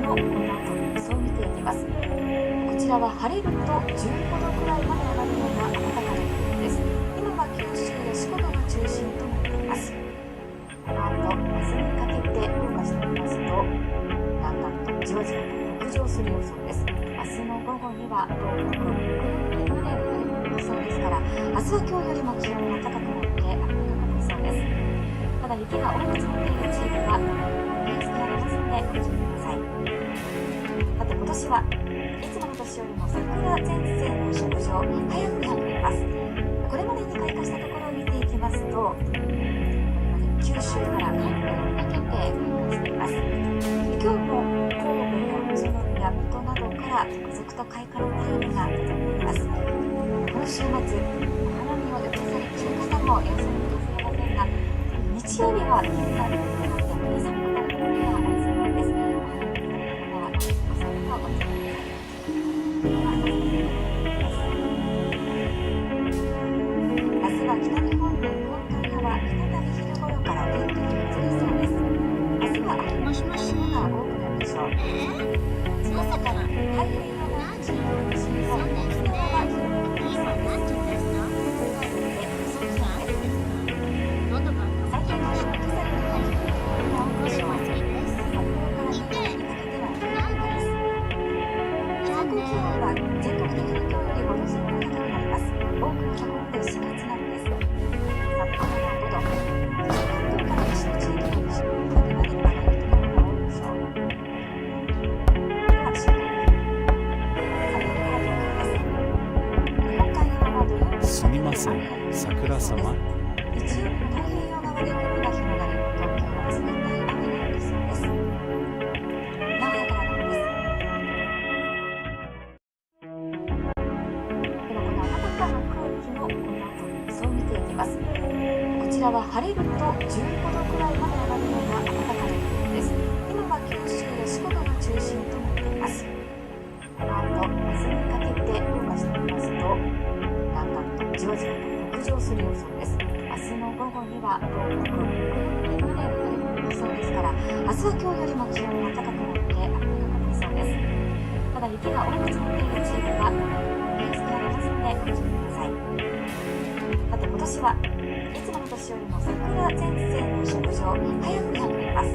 のこの後の予想を見ていきます。こちらは晴れると15度くらいまで上がるような暖かな天気です。今は九州や四国が中心となっています。この後、明日にかけて動かしてみますと、だんだんとじわじわと北上する予想です。明日の午後には東北、北陸まで降る予想ですから、明日は今日よりも気温が高くなって暖かくなりそうです。ただ雪が多く積もっている地域は激しくなりますのでご注意ください。さて今年はいつもの年よりも桜前線の北上早くなっています。これまでに開花したところを見ていきますと、これまで九州から関東にかけて開花しています。今日も神戸や宇都宮、水戸などから続々と開花の便りが出ています。この週末、お花見を予定されている方もいらっしゃるかもしれませんが、日曜日は気温が低くなって寒くなるところがありそうなんです。お花見の方はお気をつけください。明日は北日本の日本海側、再び昼頃から天気が崩れそうです。明日は雨の日が多くなるでしょう。朝から太平洋側を中心に西日本、沖縄は広く降りそうです。最近の日の今朝よりも低いところが多いでしょう。札幌から新潟にかけては冬日です。最高気温は全国的に今日より5度前後高くなります。多くのところで4月並みです。札幌は5度、そして関東から西の地域の西の方まで上がるところが多いでしょう。では週間予報。札幌から東京です。日本海側は土曜日すみません、桜様。日曜日の太平洋側で雲が広がり、東京は冷たい雨が降りそうです。名古屋からのです。ではこの暖かな空気のこの後の予想を見ていきます。こちらは晴れると15度くらいまで上がるような暖かな天気です。今は九州や四国が中心となっています。この後、明日にかけて動かしてみますと、だんだんとじわじわと北上する予想です。明日の午後には東北、北陸まで降る予想ですから、明日は今日よりも気温が高くなって暖かくなりそうです。ただ雪が多く積もっている地域は激しくなりますのでご注意ください。さて今年はいつもの年よりも桜前線の北上早くなっています。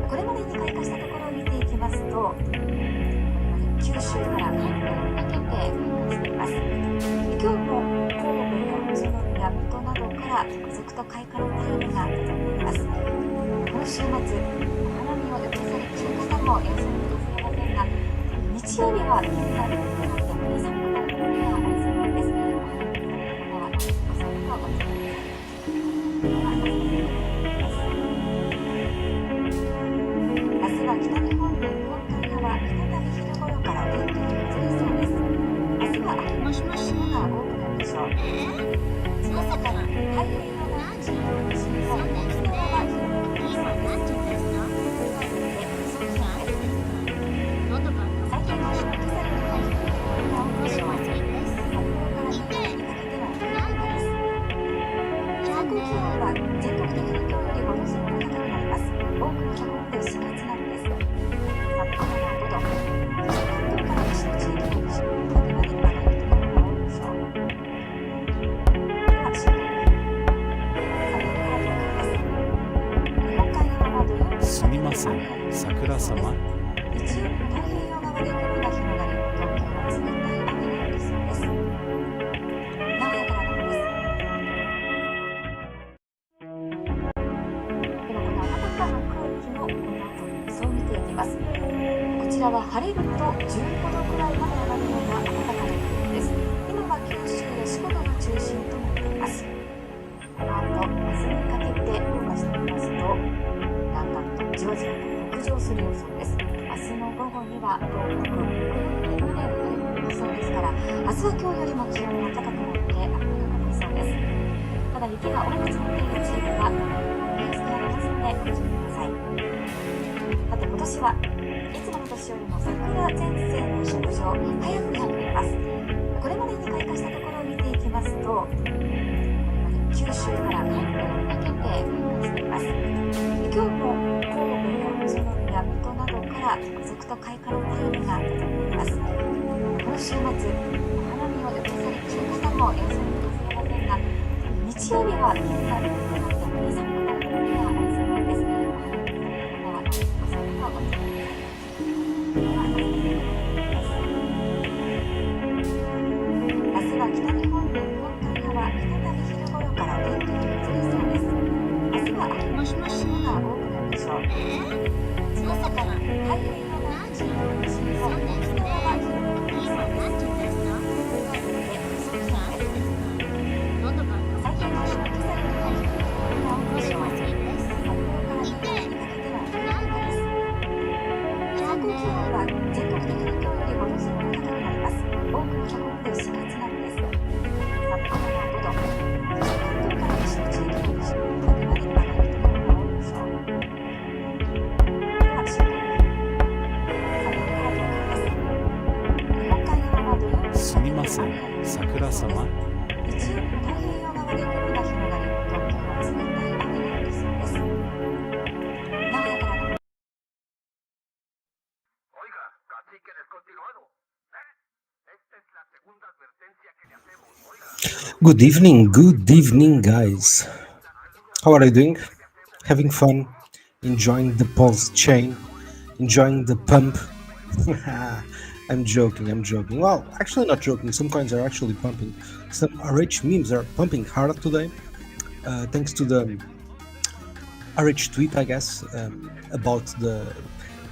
これまでに開花したところを見ていきますと、これまで九州から関東にかけて開花しています。今日も神戸や宇都宮、水戸などから続々と開花の便りが出ています。この週末、お花見を予定されている方もいらっしゃるかもしれませんが、日曜日は気温が低くなって寒くなるところがありそうなんです。お花見の方はお散歩をお気をつけください。では明日の予報です。明日は北日本の日本海側、再び昼頃から天気が崩れそうです。明日は雨の日が多くなるでしょう。朝から太平洋側を中心に西日本、沖縄は広く降りそうです。最近の日の今朝よりも低いところが多いでしょう。札幌から新潟にかけては冬日です。最高気温は全国的に今日より5度前後高くなります。多くのところで4月並みです。札幌は5度、そして関東から西の地域の西の方まで上がるところが多いでしょう。では週間予報。札幌から東京です。日本海側は土曜日すみません、桜様。日曜日の太平洋側で雲が広がり、東京は冷たい雨が降りそうです。名古屋からのです。ではこの暖かな空気のこの後の予想を見ていきます。こちらは晴れると15度くらいまで上がるような暖かな天気です。今は九州や四国が中心となっています。この後、明日にかけて動かしてみますと、だんだんとじわじわと北上する予想です。明日の午後には東北、北陸まで降る予想ですから、明日は今日よりも気温が高くなって暖かくなりそうです。ただ雪が多く積もっている地域は激しくなりますのでご注意ください。さて今年はいつもの年よりも桜前線の北上早くなっています。これまでに開花したところを見ていきますと、これまで九州から関東にかけて開花しています。今日も神戸や宇都宮、水戸などから続々とと買い替えタイムが出ています。この週末、お花見を予定されている方もいらっしゃるかもしれませんが、日曜日は気温が低くなって逆に寒くなることがありそうです。お花見の方はご参加をお願いします。では、明日は北日本の日本海側、再び昼頃からお天気が移りそうです。明日は雨の降る所が多くなるでしょう。朝から太平洋側を中心に沖縄は広く雨が降りそうです。最低気温は今朝よりも低いところが多いでしょう。札幌から新潟にかけては冬日です。最高気温は全国的に今日より5度前後高くなります。多くのところで4月並みです。札幌は5度、そして関東から西の地域の西の5度まで上がるところが多いでしょう。では週間予報。札幌から東京です。日本海側は土曜日にかけてすみません、桜様。日曜日太平洋側で雲が広がり、東京は冷たい雨が降りそうです。名古屋からのOiga, cacique descontinuado. Esta es la segunda advertencia que le hacemos. Oiga. Good evening, guys. How are you doing? Having fun? Enjoying the PulseChain? Enjoying the pump? I'm joking. Well, actually not joking. Some coins are actually pumping. Some RH memes are pumping hard today. Thanks to the RH tweet, I guess, about the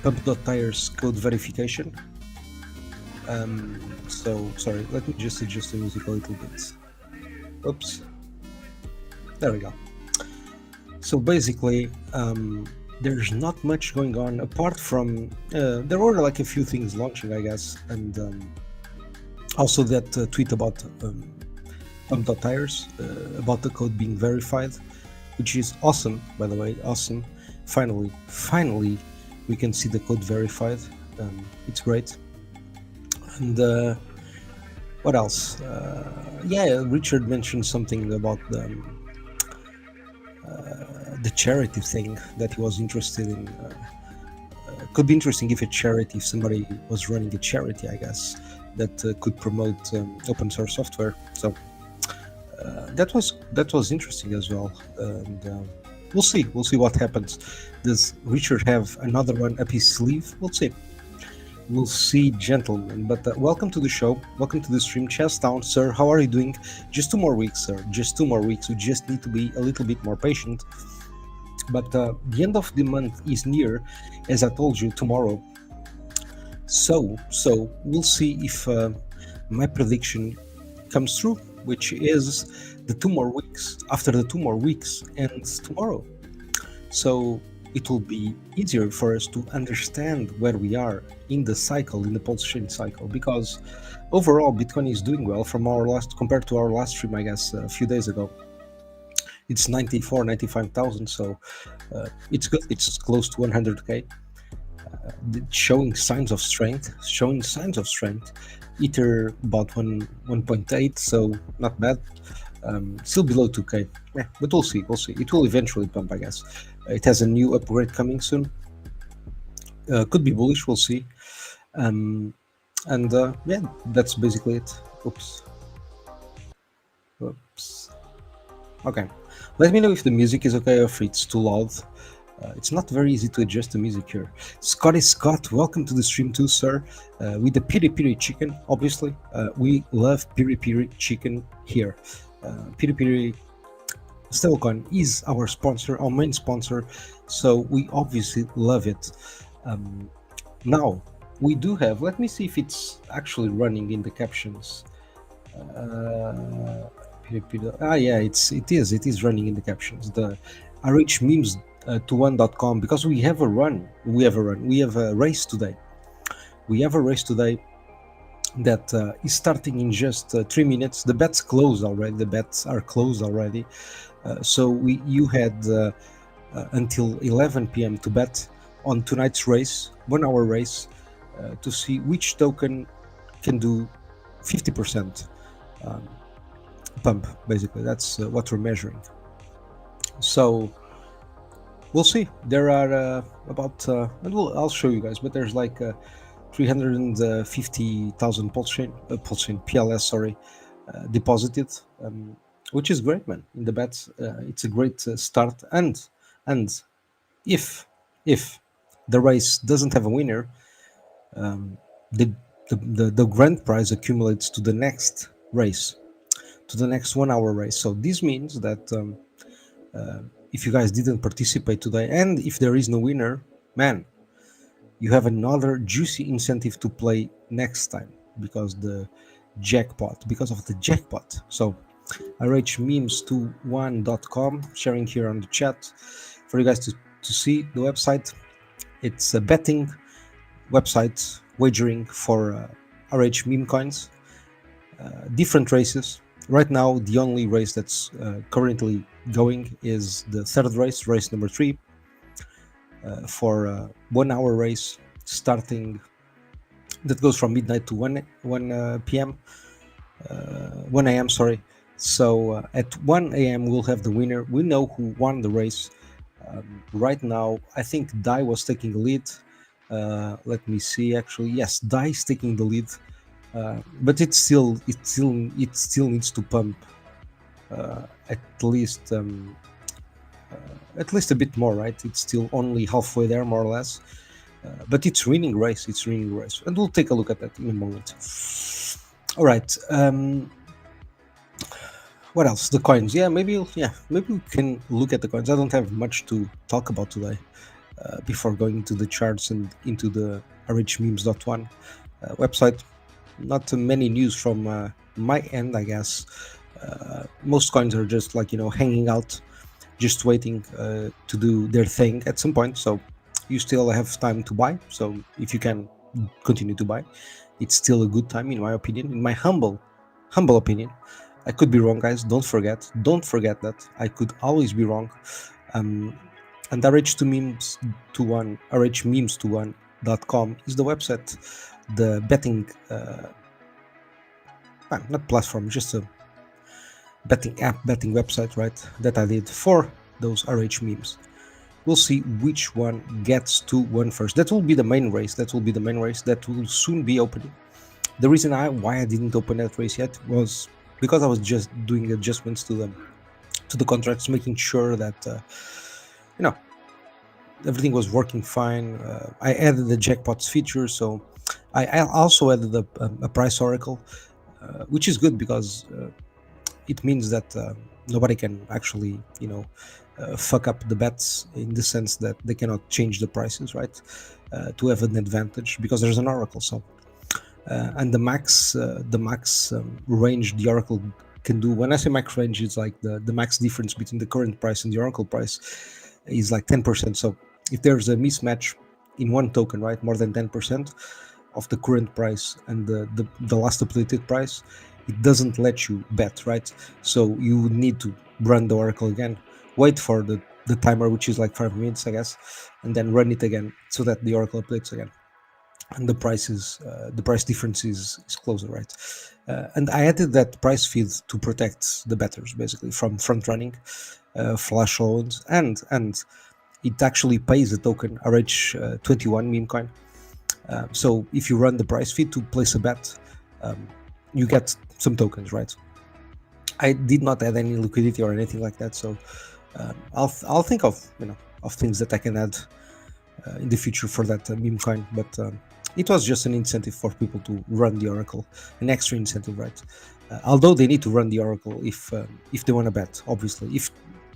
pump.tires code verification. So, sorry, let me just adjust the music a little bit. Oops. There we go. So basically, there's not much going on apart from there were like a few things launching, I guess, and also that tweet about pump.tires about the code being verified, which is awesome, by the way. Awesome. Finally we can see the code verified. It's great. And what else? Yeah, Richard mentioned something about the charity thing that he was interested in. Could be interesting if somebody was running a charity, I guess, that could promote open source software. So that was interesting as well. And we'll see what happens. Does Richard have another one up his sleeve? We'll see, gentlemen. But welcome to the show. Welcome to the stream. Chest down, sir. How are you doing? Just 2 more weeks, sir. Just 2 more weeks. We just need to be a little bit more patient. But the end of the month is near, as I told you, tomorrow. So we'll see if my prediction comes true, which is the 2 more weeks. After the 2 more weeks ends tomorrow. So it will be easier for us to understand where we are in the cycle, in the PulseChain cycle, because overall Bitcoin is doing well compared to our last stream, I guess, a few days ago. It's 95,000, so it's good. It's close to 100k, showing signs of strength. Ether about 1.8, so not bad. Still below 2k, but we'll see. It will eventually pump, I guess. It has a new upgrade coming soon. Could be bullish, we'll see. And yeah, that's basically it. Oops. Okay, let me know if the music is okay or if it's too loud. It's not very easy to adjust the music here. Scott, welcome to the stream too, sir. With the piri chicken, obviously. We love piri chicken here. Piri stablecoin is our sponsor, our main sponsor, so we obviously love it. Now we do have, let me see if it's actually running in the captions. Yeah, it is running in the captions. The RH memes to one.com, because we have a race today. That is starting in just 3 minutes. The bets are closed already. So you had until 11 p.m. to bet on tonight's race, 1 hour race, to see which token can do 50% pump. Basically, that's what we're measuring. So we'll see. There are about, and I'll show you guys, but there's like 350,000 PulseChain PLS, sorry, deposited, which is great, man. In the bet, it's a great start. And if the race doesn't have a winner, the the grand prize accumulates to the next race, to the next 1 hour race. So this means that if you guys didn't participate today, and if there is no winner, man, you have another juicy incentive to play next time because because of the jackpot. So rhmemes21.com, sharing here on the chat for you guys to see the website. It's a betting website, wagering for RH meme coins, different races. Right now, the only race that's currently going is the third race, race number 3, for a 1 hour race starting, that goes from midnight to 1 p.m. 1 a.m. sorry. So at 1 a.m. we'll have the winner. We know who won the race. Right now, I think pDAI was taking the lead. Let me see. Actually, yes, pDAI is taking the lead, but it still needs to pump at least a bit more, right? It's still only halfway there, more or less. But it's winning race. And we'll take a look at that in a moment. All right. What else? The coins. Maybe we can look at the coins. I don't have much to talk about today before going into the charts and into the rhmemes.one website. Not many news from my end, I guess. Most coins are just like, hanging out, just waiting to do their thing at some point. So you still have time to buy. So if you can continue to buy, it's still a good time, in my opinion, in my humble opinion. I could be wrong, guys. Don't forget that I could always be wrong. And rhmemes21.com is the website, the betting not platform, just a betting app, betting website, right, that I did for those RH memes. We'll see which one gets to one first. That will be the main race. That will soon be opening. The reason why I didn't open that race yet was because I was just doing adjustments to the contracts, making sure that everything was working fine. I added the jackpots feature, so I also added a price oracle, which is good because it means that nobody can actually fuck up the bets, in the sense that they cannot change the prices, right, to have an advantage, because there's an oracle. So and the max range the oracle can do, when I say max range, it's like the max difference between the current price and the oracle price is like 10%. So if there's a mismatch in one token, right, more than 10% of the current price and the last updated price, it doesn't let you bet, right? So you would need to run the oracle again, wait for the timer, which is like 5 minutes, I guess, and then run it again so that the oracle updates again, and the price difference is closer, right? And I added that price feed to protect the bettors, basically, from front running flash loans, and it actually pays the token RH21 meme coin. So if you run the price feed to place a bet, you get some tokens, right? I did not add any liquidity or anything like that, so I'll think of things that I can add in the future for that meme coin, but it was just an incentive for people to run the oracle, an extra incentive, right? Although they need to run the oracle if they want to bet, obviously,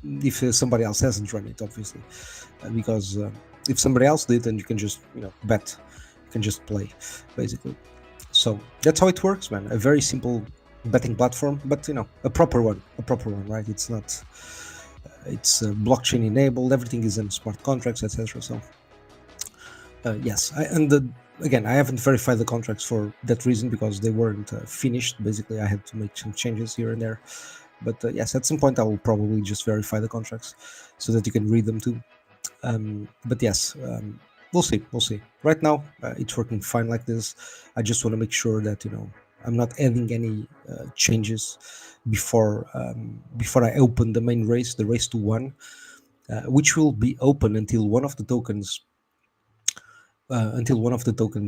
if somebody else hasn't run it, obviously, because if somebody else did, then you can just bet, you can just play, basically. So that's how it works, man. A very simple betting platform, but a proper one, right? It's not it's blockchain enabled, everything is in smart contracts, etc. So yes, again, I haven't verified the contracts for that reason, because they weren't finished. Basically, I had to make some changes here and there, but yes, at some point I will probably just verify the contracts so that you can read them too. But yes, we'll see. Right now it's working fine like this. I just want to make sure that I'm not adding any changes before I open the main race, the race to 1, which will be open until one of the tokens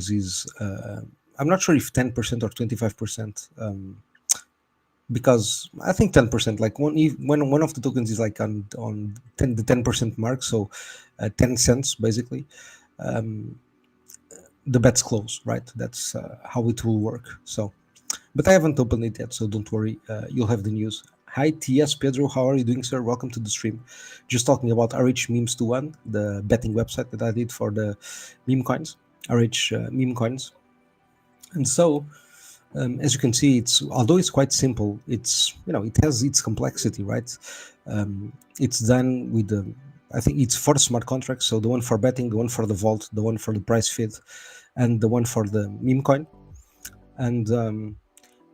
is I'm not sure if 10% or 25%, because I think 10%, like when one of the tokens is like on 10% mark, so 10 cents basically, the bets close, right? That's how it will work. So, but I haven't opened it yet, so don't worry, you'll have the news. Hi TS Pedro, how are you doing, sir? Welcome to the stream. Just talking about RH Memes to One, the betting website that I did for the meme coins, RH meme coins. And so, as you can see, it's, although it's quite simple, it's, it has its complexity, right? It's done with the, I think it's 4 smart contracts. So the one for betting, the one for the vault, the one for the price feed, and the one for the meme coin. And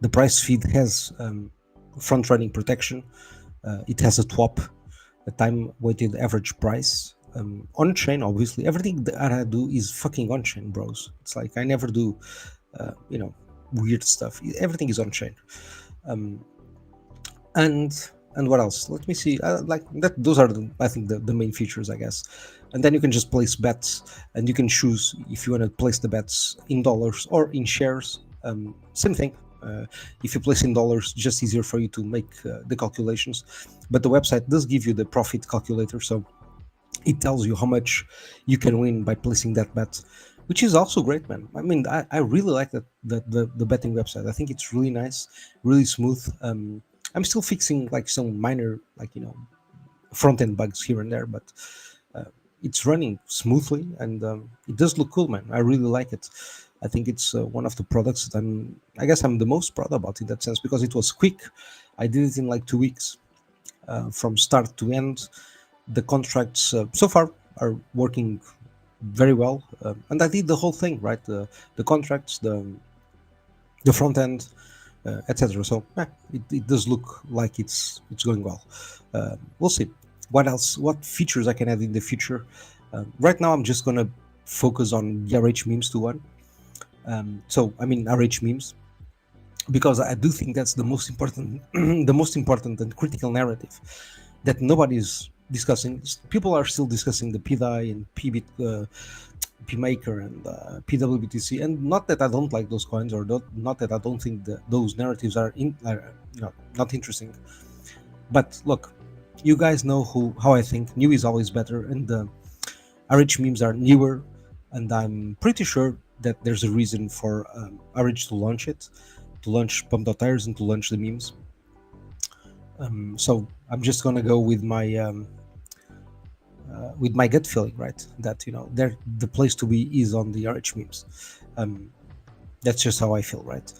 the price feed has front running protection. It has a TWAP, a time weighted average price. On chain, obviously, everything that I do is fucking on chain, bros. It's like I never do, weird stuff. Everything is on chain. And what else? Let me see. Like that, those are I think the main features, I guess. And then you can just place bets, and you can choose if you want to place the bets in dollars or in shares. Same thing. If you place in dollars, just easier for you to make the calculations. But the website does give you the profit calculator, so it tells you how much you can win by placing that bet, which is also great, man. I mean, I really like that the betting website. I think it's really nice, really smooth. I'm still fixing like some minor, like, front end bugs here and there, but it's running smoothly, and it does look cool, man. I really like it. I think it's one of the products that I guess I'm the most proud about in that sense, because it was quick. I did it in like 2 weeks, from start to end. The contracts so far are working very well, and I did the whole thing, right? The contracts, the front end, etc. So it does look like it's going well. We'll see what else, what features I can add in the future. Right now I'm just gonna focus on the RH memes to one. So I mean RH memes, because I do think that's the most important the most important and critical narrative that nobody's discussing. People are still discussing the pDAI and pmaker and pwbtc, and not that I don't like those coins, or not that I don't think that those narratives are not interesting. But look, you guys know how I think. New is always better, and the RH memes are newer, and I'm pretty sure that there's a reason for RH to launch it, to launch pump.tires and to launch the memes. So I'm just gonna go with my gut feeling, right? That the place to be is on the RH memes. That's just how I feel, right?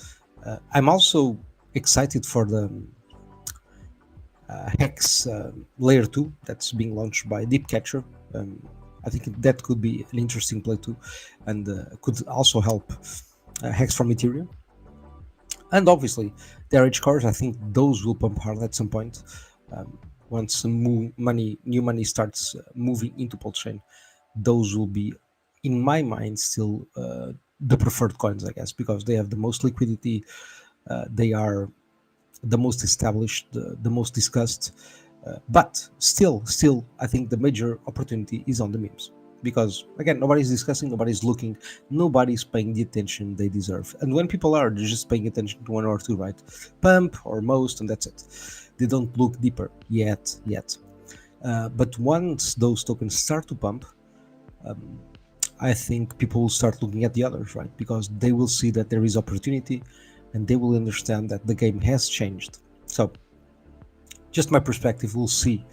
I'm also excited for the HEX layer 2 that's being launched by Deepcatcher. I think that could be an interesting play too, and could also help HEX from Ethereum. And obviously, the RH cars, I think those will pump hard at some point. Once some new money starts moving into PulseChain, those will be, in my mind, still the preferred coins, I guess, because they have the most liquidity, they are the most established, the most discussed. But still, I think the major opportunity is on the memes, because again, nobody's discussing, nobody's looking, nobody's paying the attention they deserve. And when people are, they're just paying attention to one or two, right? Pump or most, and that's it. They don't look deeper yet. But once those tokens start to pump, I think people will start looking at the others, right? Because they will see that there is opportunity, and they will understand that the game has changed. So just my perspective, we'll see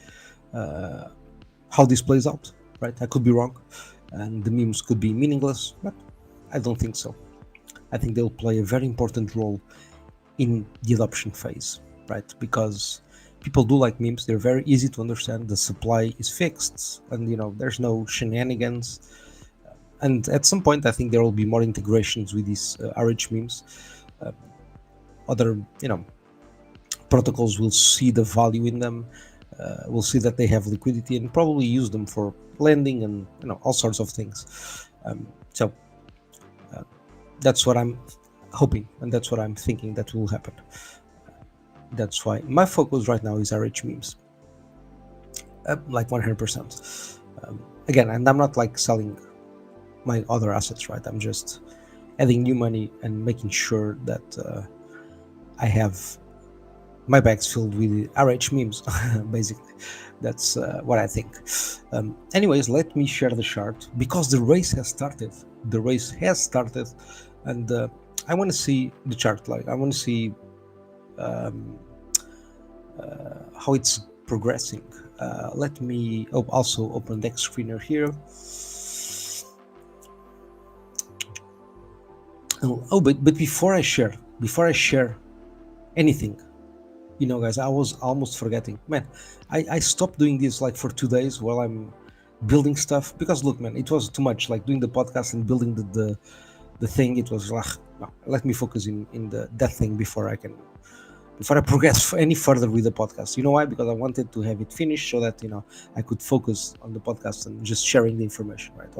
how this plays out, right? I could be wrong, and the memes could be meaningless, but I don't think so. I think they'll play a very important role in the adoption phase, right? Because people do like memes. They're very easy to understand. The supply is fixed, and there's no shenanigans. And at some point, I think there will be more integrations with these RH memes. Other, protocols will see the value in them, will see that they have liquidity, and probably use them for lending and all sorts of things. So that's what I'm hoping, and that's what I'm thinking that will happen. That's why my focus right now is RH memes. like 100%. Again, and I'm not like selling my other assets, right? I'm just adding new money and making sure that I have my bags filled with RH memes. Basically, that's what I think. Anyways, let me share the chart because the race has started. The race has started, and I want to see the chart. Like I want to see how it's progressing. Let me also open the screener here. Oh, but before I share anything, you know, guys, I was almost forgetting. Man, I stopped doing this like for 2 days while I'm building stuff because look, man, it was too much. Like doing the podcast and building the thing. It was like, no, let me focus in that thing before I progress any further with the podcast. You know why? Because I wanted to have it finished so that, you know, I could focus on the podcast and just sharing the information, right?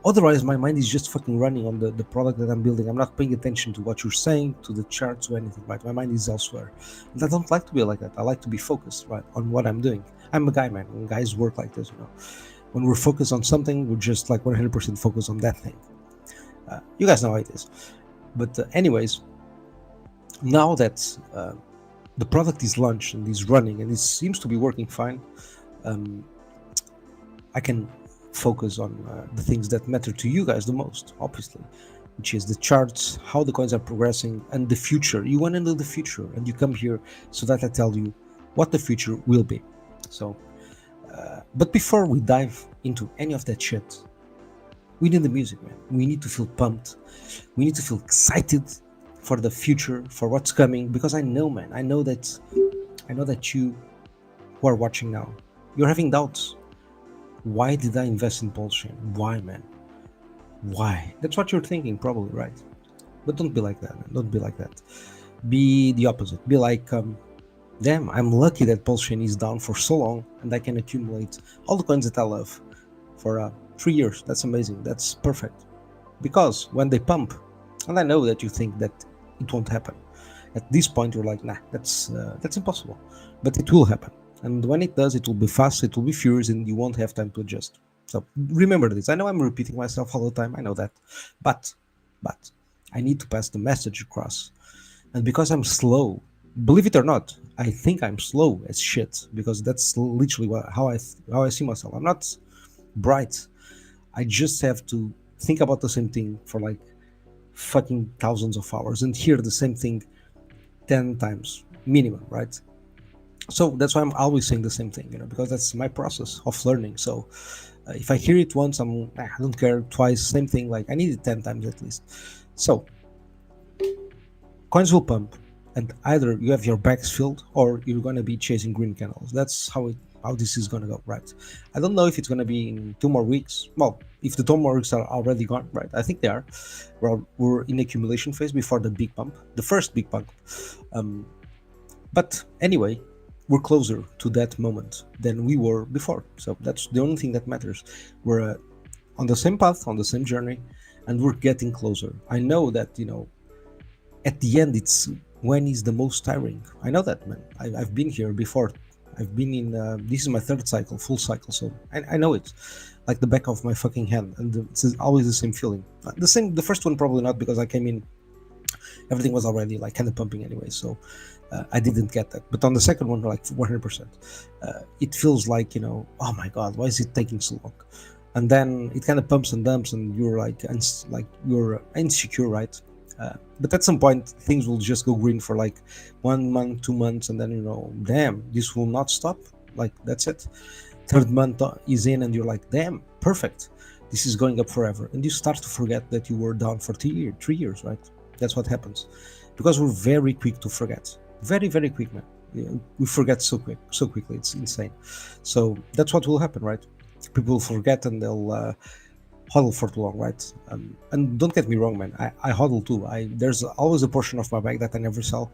Otherwise my mind is just fucking running on the product that I'm building. I'm not paying attention to what you're saying, to the charts or anything, right? My mind is elsewhere. And I don't like to be like that. I like to be focused, right, on what I'm doing. I'm a guy, man. When guys work like this, you know, when we're focused on something, we're just like 100% focused on that thing. You guys know how it is. But anyways, now that the product is launched and is running and it seems to be working fine, I can focus on the things that matter to you guys the most, obviously, which is the charts, how the coins are progressing, and the future. You want to know the future, and you come here so that I tell you what the future will be. So, but before we dive into any of that shit, we need the music, man. We need to feel pumped. We need to feel excited for the future, for what's coming, because I know, man, I know that you who are watching now, you're having doubts. Why did I invest in PulseChain? Why, man? Why? That's what you're thinking, probably, right? But don't be like that, man. Don't be like that. Be the opposite. Be like, damn, I'm lucky that PulseChain is down for so long and I can accumulate all the coins that I love for 3 years. That's amazing. That's perfect. Because when they pump, and I know that you think that it won't happen. At this point, you're like, nah, that's impossible. But it will happen. And when it does, it will be fast, it will be furious, and you won't have time to adjust. So remember this. I know I'm repeating myself all the time. I know that. But I need to pass the message across. And because I'm slow, believe it or not, I think I'm slow as shit, because that's literally how I see myself. I'm not bright. I just have to think about the same thing for like fucking thousands of hours and hear the same thing 10 times minimum, right? So that's why I'm always saying the same thing, you know, because that's my process of learning. So if I hear it once, I don't care. Twice, same thing. Like I need it 10 times at least. So coins will pump, and either you have your bags filled or you're gonna be chasing green candles. That's how this is gonna go, right? I don't know if it's gonna be in 2 more weeks. Well, if the 2 more weeks are already gone, right? I think they are. We're in accumulation phase before the big pump, the first big pump. But anyway, we're closer to that moment than we were before. So that's the only thing that matters. We're on the same path, on the same journey, and we're getting closer. I know that, you know, at the end, it's when is the most tiring. I know that, man. I've been here before. I've been in, this is my 3rd cycle, full cycle. So I know it like the back of my fucking hand. And it's always the same feeling. The first one, probably not, because I came in, everything was already like kind of pumping anyway. So I didn't get that. But on the second one, like 100%, it feels like, you know, oh my God, why is it taking so long? And then it kind of pumps and dumps, and you're like you're insecure, right? But at some point, things will just go green for like 1 month, 2 months, and then, you know, damn, this will not stop. Like that's it. 3rd month is in, and you're like, damn, perfect. This is going up forever, and you start to forget that you were down for 3 years, right? That's what happens, because we're very quick to forget. Very, very quick, man. We forget so quickly. It's insane. So that's what will happen, right? People will forget and they'll hodl for too long, right? And don't get me wrong, man. I hodl too. There's always a portion of my bag that I never sell.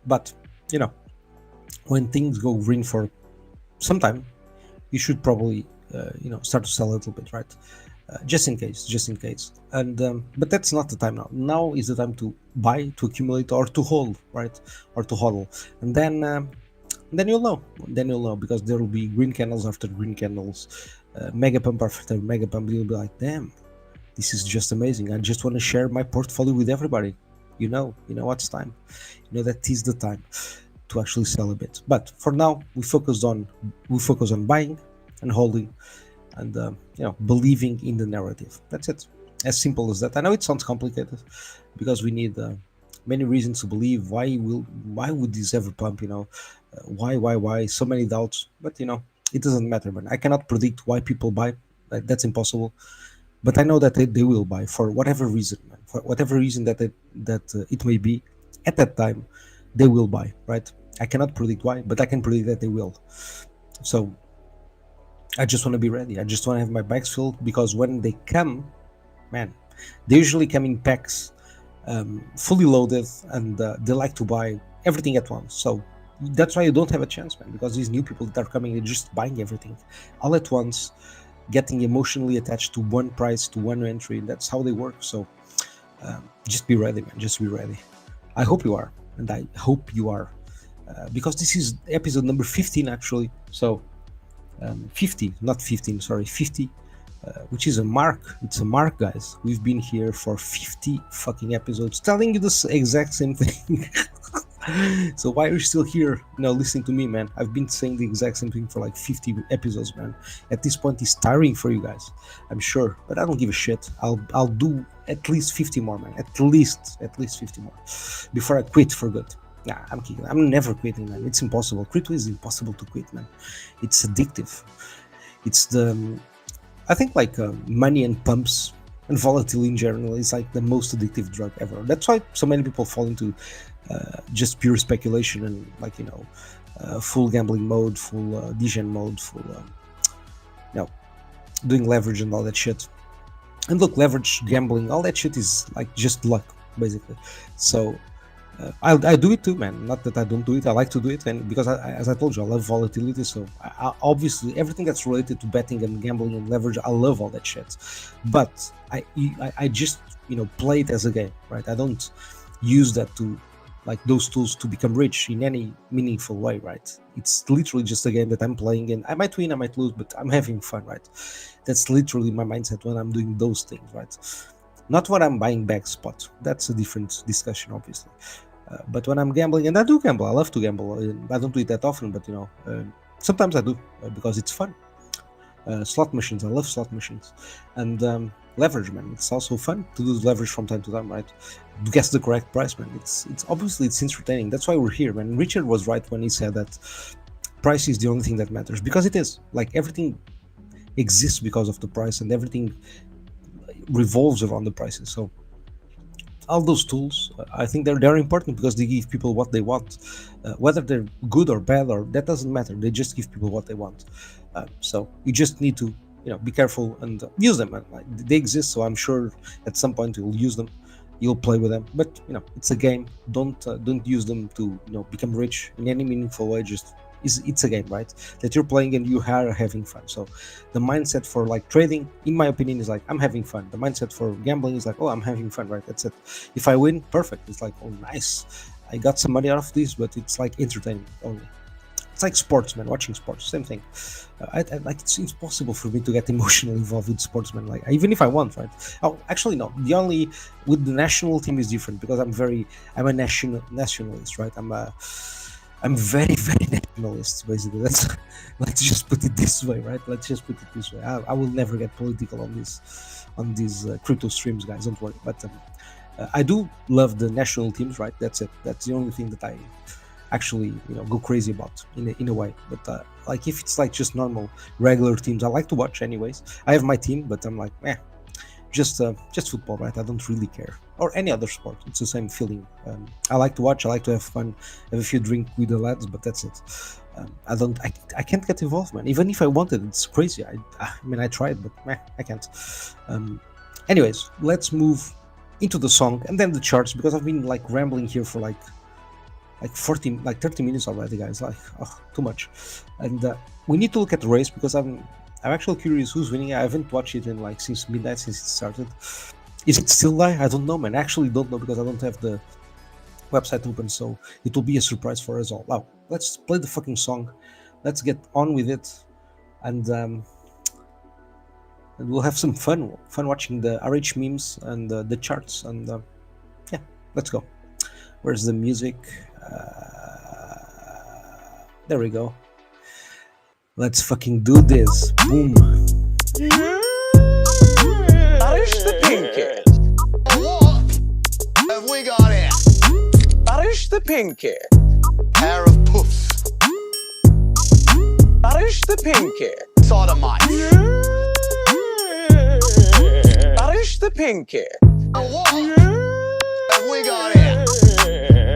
But you know, when things go green for some time, you should probably you know, start to sell a little bit, right? Just in case. And but that's not the time now. Now is the time to buy, to accumulate, or to hold, right? Or to hodl. And then then you'll know. Then you'll know, because there will be green candles after green candles, mega pump after mega pump. You'll be like, damn, this is just amazing. I just want to share my portfolio with everybody. You know what's time. You know that is the time to actually sell a bit. But for now, we focus on buying and holding, and believing in the narrative. That's it. As simple as that. I know it sounds complicated, because we need many reasons to believe. Why would this ever pump? Why? So many doubts. But it doesn't matter, man. I cannot predict why people buy. That's impossible. But I know that they will buy for whatever reason, man. For whatever reason that it may be, at that time, they will buy, right? I cannot predict why, but I can predict that they will. So I just want to be ready. I just want to have my bags filled, because when they come, man, they usually come in packs, fully loaded, and they like to buy everything at once. So that's why you don't have a chance, man, because these new people that are coming, they're just buying everything all at once, getting emotionally attached to one price, to one entry. That's how they work. So just be ready, man. Just be ready. I hope you are, and I hope you are, because this is episode number 15, actually. So 50, not 15, sorry, 50, which is a mark. It's a mark, guys. We've been here for 50 fucking episodes telling you the exact same thing. So why are you still here, listening to me, man? I've been saying the exact same thing for like 50 episodes, man. At this point, it's tiring for you guys, I'm sure, but I don't give a shit. I'll do at least 50 more, man. At least 50 more before I quit for good. Nah, I'm kidding. I'm never quitting, man. It's impossible. Crypto is impossible to quit, man. It's addictive. It's I think money and pumps and volatility in general is like the most addictive drug ever. That's why so many people fall into just pure speculation and full gambling mode, full degen mode, full doing leverage and all that shit. And look, leverage, gambling, all that shit is like just luck, basically. So I do it too, man. Not that I don't do it. I like to do it, and because as I told you, I love volatility. So obviously, everything that's related to betting and gambling and leverage, I love all that shit. But I just play it as a game, right? I don't use that to those tools to become rich in any meaningful way, right? It's literally just a game that I'm playing, and I might win, I might lose, but I'm having fun, right? That's literally my mindset when I'm doing those things, right? Not when I'm buying back spot. That's a different discussion, obviously. But when I'm gambling, and I do gamble, I love to gamble. I don't do it that often, but sometimes I do because it's fun. Slot machines, I love slot machines, and leverage, man. It's also fun to do leverage from time to time, right? To guess the correct price, man. It's obviously it's entertaining. That's why we're here, man. Richard was right when he said that price is the only thing that matters, because it is. Like, everything exists because of the price, and everything revolves around the prices. So all those tools, I think they're important because they give people what they want, whether they're good or bad, or that doesn't matter. They just give people what they want. So you just need to be careful and use them. They exist, so I'm sure at some point you'll use them, you'll play with them, but it's a game. Don't use them to become rich in any meaningful way. Just it's a game, right, that you're playing and you are having fun. So the mindset for trading, in my opinion, is I'm having fun. The mindset for gambling is oh, I'm having fun, right? That's it. If I win, perfect. It's oh, nice, I got some money out of this, but it's entertaining only. It's like sports, man. Watching sports, same thing. It's impossible for me to get emotionally involved with sports, man. Even if I want, right? Oh, actually, no. The only with the national team is different, because I'm a nationalist, right? I'm very, very nationalist, basically. Let's just put it this way, right? Let's just put it this way. I will never get political on these crypto streams, guys. Don't worry. But I do love the national teams, right? That's it. That's the only thing that I actually go crazy about in a way. But if it's just normal regular teams, I like to watch anyways. I have my team, but I'm just football, right? I don't really care, or any other sport. It's the same feeling. I like to watch, I like to have fun, have a few drinks with the lads, but that's it. I can't get involved, man. Even if I wanted, it's crazy. I tried, but I can't. Anyways, let's move into the song and then the charts, because I've been rambling here for 30 minutes already, guys. Too much. And we need to look at the race, because I'm actually curious who's winning. I haven't watched it in since midnight, since it started. Is it still live? I don't know, man. I actually don't know, because I don't have the website open, so it will be a surprise for us all. Wow, let's play the fucking song. Let's get on with it, and we'll have some fun watching the RH memes and the charts. And yeah, let's go. Where's the music? There we go. Let's fucking do this. Boom. Parish the pinky. What have we got here? Parish the pinky. Pair of puffs, Parish the pinky. sodomites. Parish the pinky. What have we got here?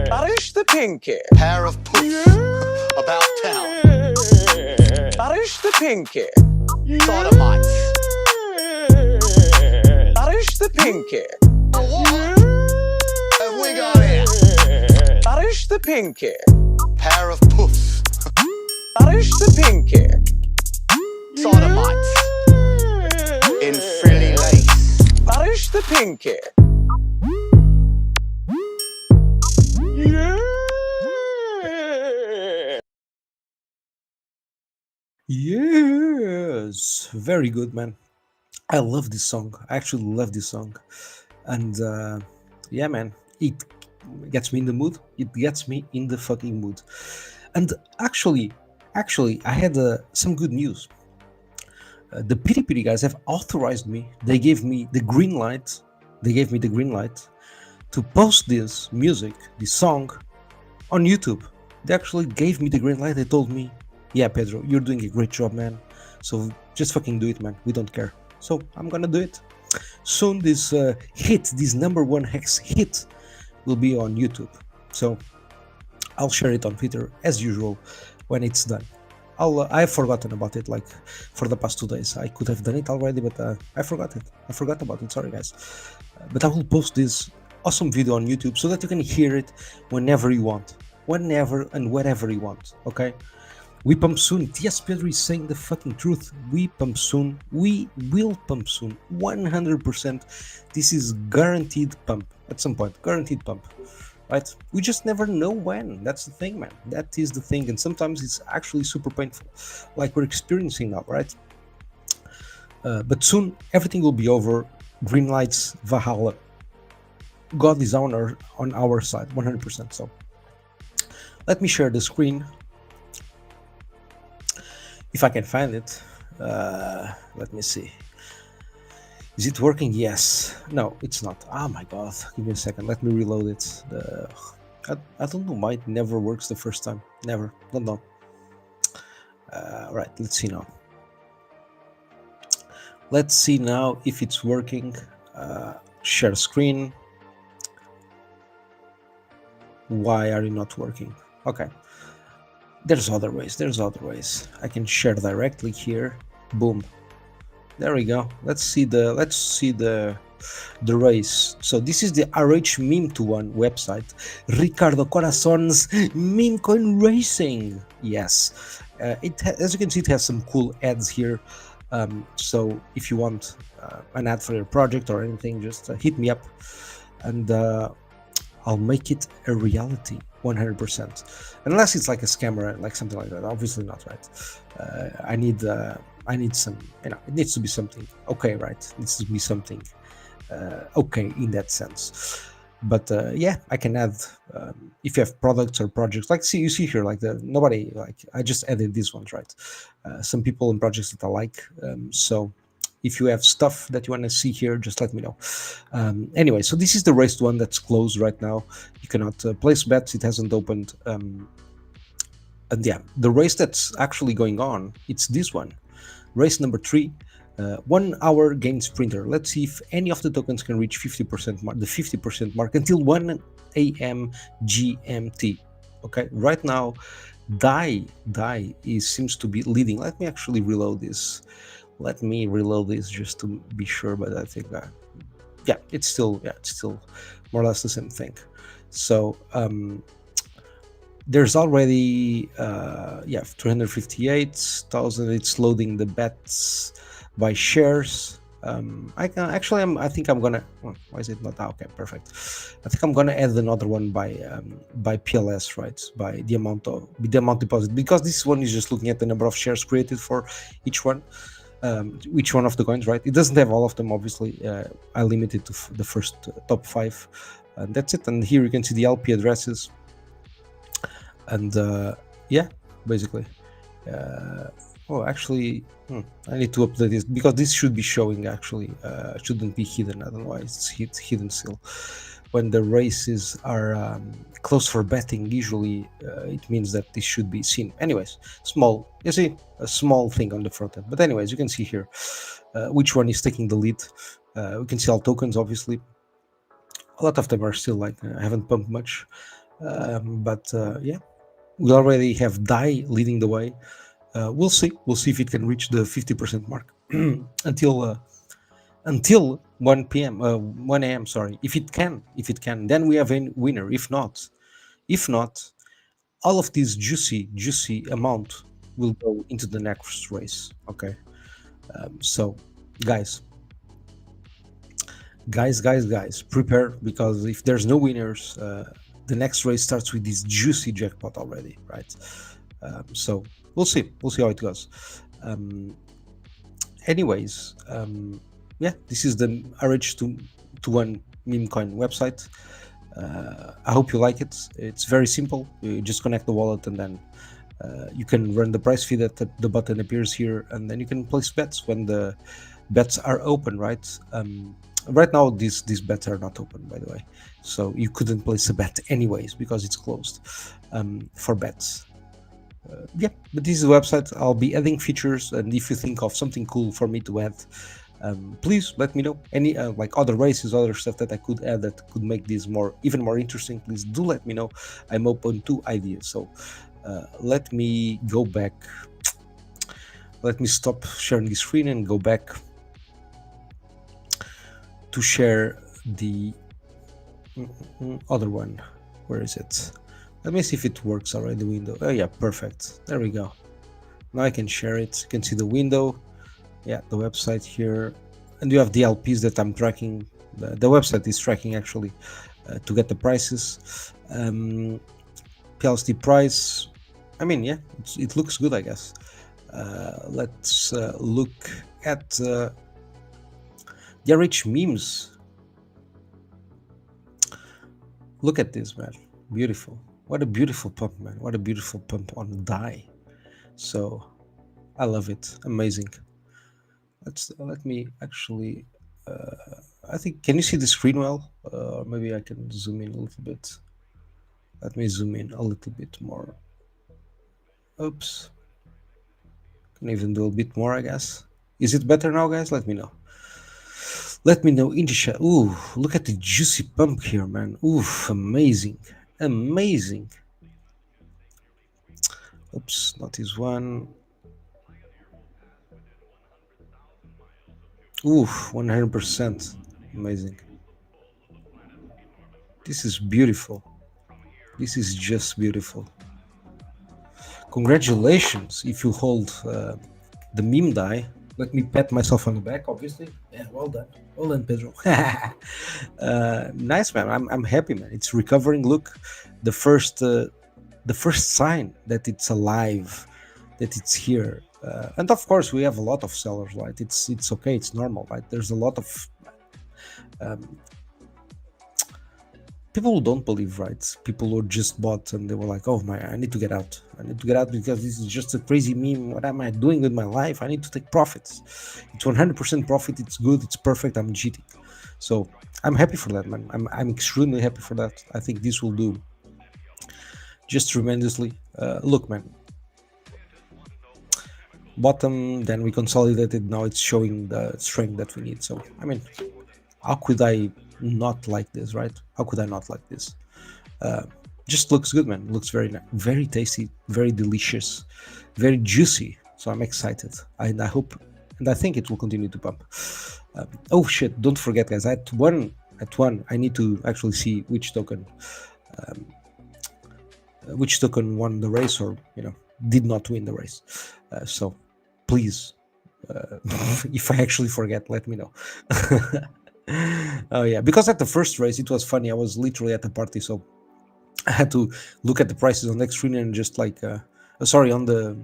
Parish the pinky. Pair of puffs, about town. Parish the pinky. Sodomites. Parish the pinky. What have we got here? Parish the pinky. Pair of puffs, Parish the pinky. sodomites. In frilly lace. Parish the pinky. Yes, very good, man. I love this song. I actually love this song, and yeah, man, it gets me in the mood. It gets me in the fucking mood. And actually, I had some good news. The pity guys have authorized me. They gave me the green light. To post this music, this song, on YouTube. They actually gave me the green light. They told me, yeah, Pedro, you're doing a great job, man. So just fucking do it, man. We don't care. So I'm gonna do it. Soon this this number one hex hit will be on YouTube. So I'll share it on Twitter as usual when it's done. I've forgotten about it, like for the past 2 days. I could have done it already, but I forgot it. I forgot about it. Sorry, guys. But I will post this awesome video on YouTube so that you can hear it whenever you want, whenever and wherever you want. Okay. We pump soon. Yes, Pedro is saying the fucking truth. We pump soon. We will pump soon. 100%. This is guaranteed pump at some point. Guaranteed pump. Right? We just never know when. That's the thing, man. That is the thing. And sometimes it's actually super painful, like we're experiencing now, right? But soon everything will be over. Green lights, Valhalla. God is on our side, 100%. So let me share the screen. If I can find it, let me see. Is it working? Yes. No, it's not. Oh my god. Give me a second. Let me reload it. I don't know why it never works the first time. Never. Don't know. Right. Let's see now. Let's see now if it's working. Share screen. Why are you not working? Okay. There's other ways. I can share directly here. Boom. There we go. Let's see the race. So this is the RH Meme to One website. Ricardo Corazon's Meme Coin Racing. Yes. As you can see, it has some cool ads here. So if you want an ad for your project or anything, just hit me up, and I'll make it a reality. 100%, unless it's like a scammer, like something like that. Obviously not, right? I need some, it needs to be something okay, right? It needs to be something okay in that sense. But yeah, I can add if you have products or projects, like you see here, like nobody, like I just added these ones, right? Some people and projects that I like. So if you have stuff that you want to see here, just let me know. Anyway, so this is the race one that's closed right now. You cannot place bets. It hasn't opened. And yeah, the race that's actually going on, it's this one. Race number 3, 1 hour gain sprinter. Let's see if any of the tokens can reach 50% mark, the 50% mark until 1 a.m. GMT. Okay, right now, pDAI seems to be leading. Let me actually reload this. Let me reload this just to be sure, but I think yeah, it's still more or less the same thing. So there's already 358,000. It's loading the bets by shares. I can actually. I think I'm gonna. Why is it not? Okay, perfect. I think I'm gonna add another one by PLS, right? By the amount deposit, because this one is just looking at the number of shares created for each one of the coins, right? It doesn't have all of them, obviously. I limited to the first top 5, and that's it. And here you can see the LP addresses, and yeah, basically. Actually, I need to update this because this should be showing. Actually, shouldn't be hidden. I don't know why it's hidden still. When the races are closed for betting, usually it means that this should be seen. Anyways, small. You see a small thing on the front end. But anyways, you can see here which one is taking the lead. We can see all tokens, obviously. A lot of them are still like haven't pumped much, but yeah, we already have DAI leading the way. We'll see if it can reach the 50% mark until 1 p.m. 1 a.m. Sorry, if it can, then we have a winner. If not, all of this juicy amount will go into the next race. Okay, so guys, prepare, because if there's no winners, the next race starts with this juicy jackpot already, right? So we'll see how it goes. Anyways, yeah, this is the RH21 meme coin website. I hope you like it. It's very simple. You just connect the wallet, and then you can run the price feed. That the button appears here, and then you can place bets when the bets are open, right? Right now these bets are not open, by the way, so you couldn't place a bet anyways because it's closed for bets. Yeah, but this is the website. I'll be adding features, and if you think of something cool for me to add, please let me know. Any like other races, other stuff that I could add that could make this even more interesting, please do let me know. I'm open to ideas. So let me go back. Let me stop sharing the screen and go back to share the other one. Where is it? Let me see if it works already, the window. Oh yeah, perfect. There we go. Now I can share it. You can see the window. Yeah, the website here. And you have the LPs that I'm tracking. The website is tracking actually to get the prices. PLST price. I mean, yeah, it looks good, I guess. Let's look at the RH memes. Look at this, man. Beautiful. What a beautiful pump, man. What a beautiful pump on DAI. So I love it. Amazing. Let me actually I think, can you see the screen well? Or maybe I can zoom in a little bit. Let me zoom in a little bit more. Oops. Can even do a bit more, I guess. Is it better now, guys? Let me know. Let me know in the chat. Ooh, look at the juicy pump here, man. Ooh, amazing. Amazing. Oops, not this one. Ooh, 100%. Amazing. This is beautiful. This is just beautiful. Congratulations if you hold the meme DAI. Let me pat myself on the back, obviously. Yeah, well done. Well done, Pedro. Nice, man. I'm happy, man. It's recovering. Look, the first sign that it's alive, that it's here. And of course, we have a lot of sellers, right? It's okay. It's normal, right? There's a lot of people who don't believe, right? People who just bought and they were like, oh my, I need to get out. I need to get out because this is just a crazy meme. What am I doing with my life? I need to take profits. It's 100% profit. It's good. It's perfect. I'm cheating. So I'm happy for that, man. I'm extremely happy for that. I think this will do just tremendously. Look, man. Bottom, then we consolidated. Now it's showing the strength that we need. So, I mean, how could I not like this, right? How could I not like this? Just looks good, man. Looks very tasty, very delicious, very juicy. So I'm excited. I hope, and I think it will continue to pump. Oh shit! Don't forget, guys. At one, I need to actually see which token won the race, or did not win the race. So please If I actually forget, let me know. Oh yeah, because at the first race it was funny. I was literally at the party, so I had to look at the prices on the screen and just like, sorry, on the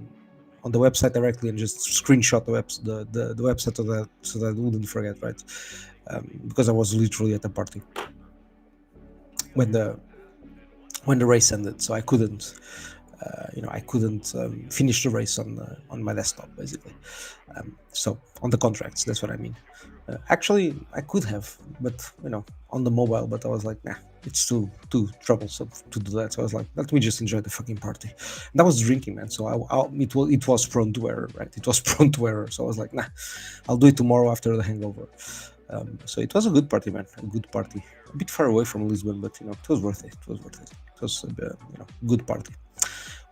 website directly, and just screenshot the website so that I wouldn't forget, right? Because I was literally at the party when the race ended, so I couldn't. I couldn't finish the race on my desktop, basically. So on the contracts, that's what I mean. Actually, I could have, but on the mobile. But I was like, nah, it's too troublesome to do that. So I was like, let me just enjoy the fucking party. And I was drinking, man. So it was prone to error, right? It was prone to error. So I was like, nah, I'll do it tomorrow after the hangover. So it was a good party, man. A good party. A bit far away from Lisbon, but it was worth it. It was worth it. It was a good party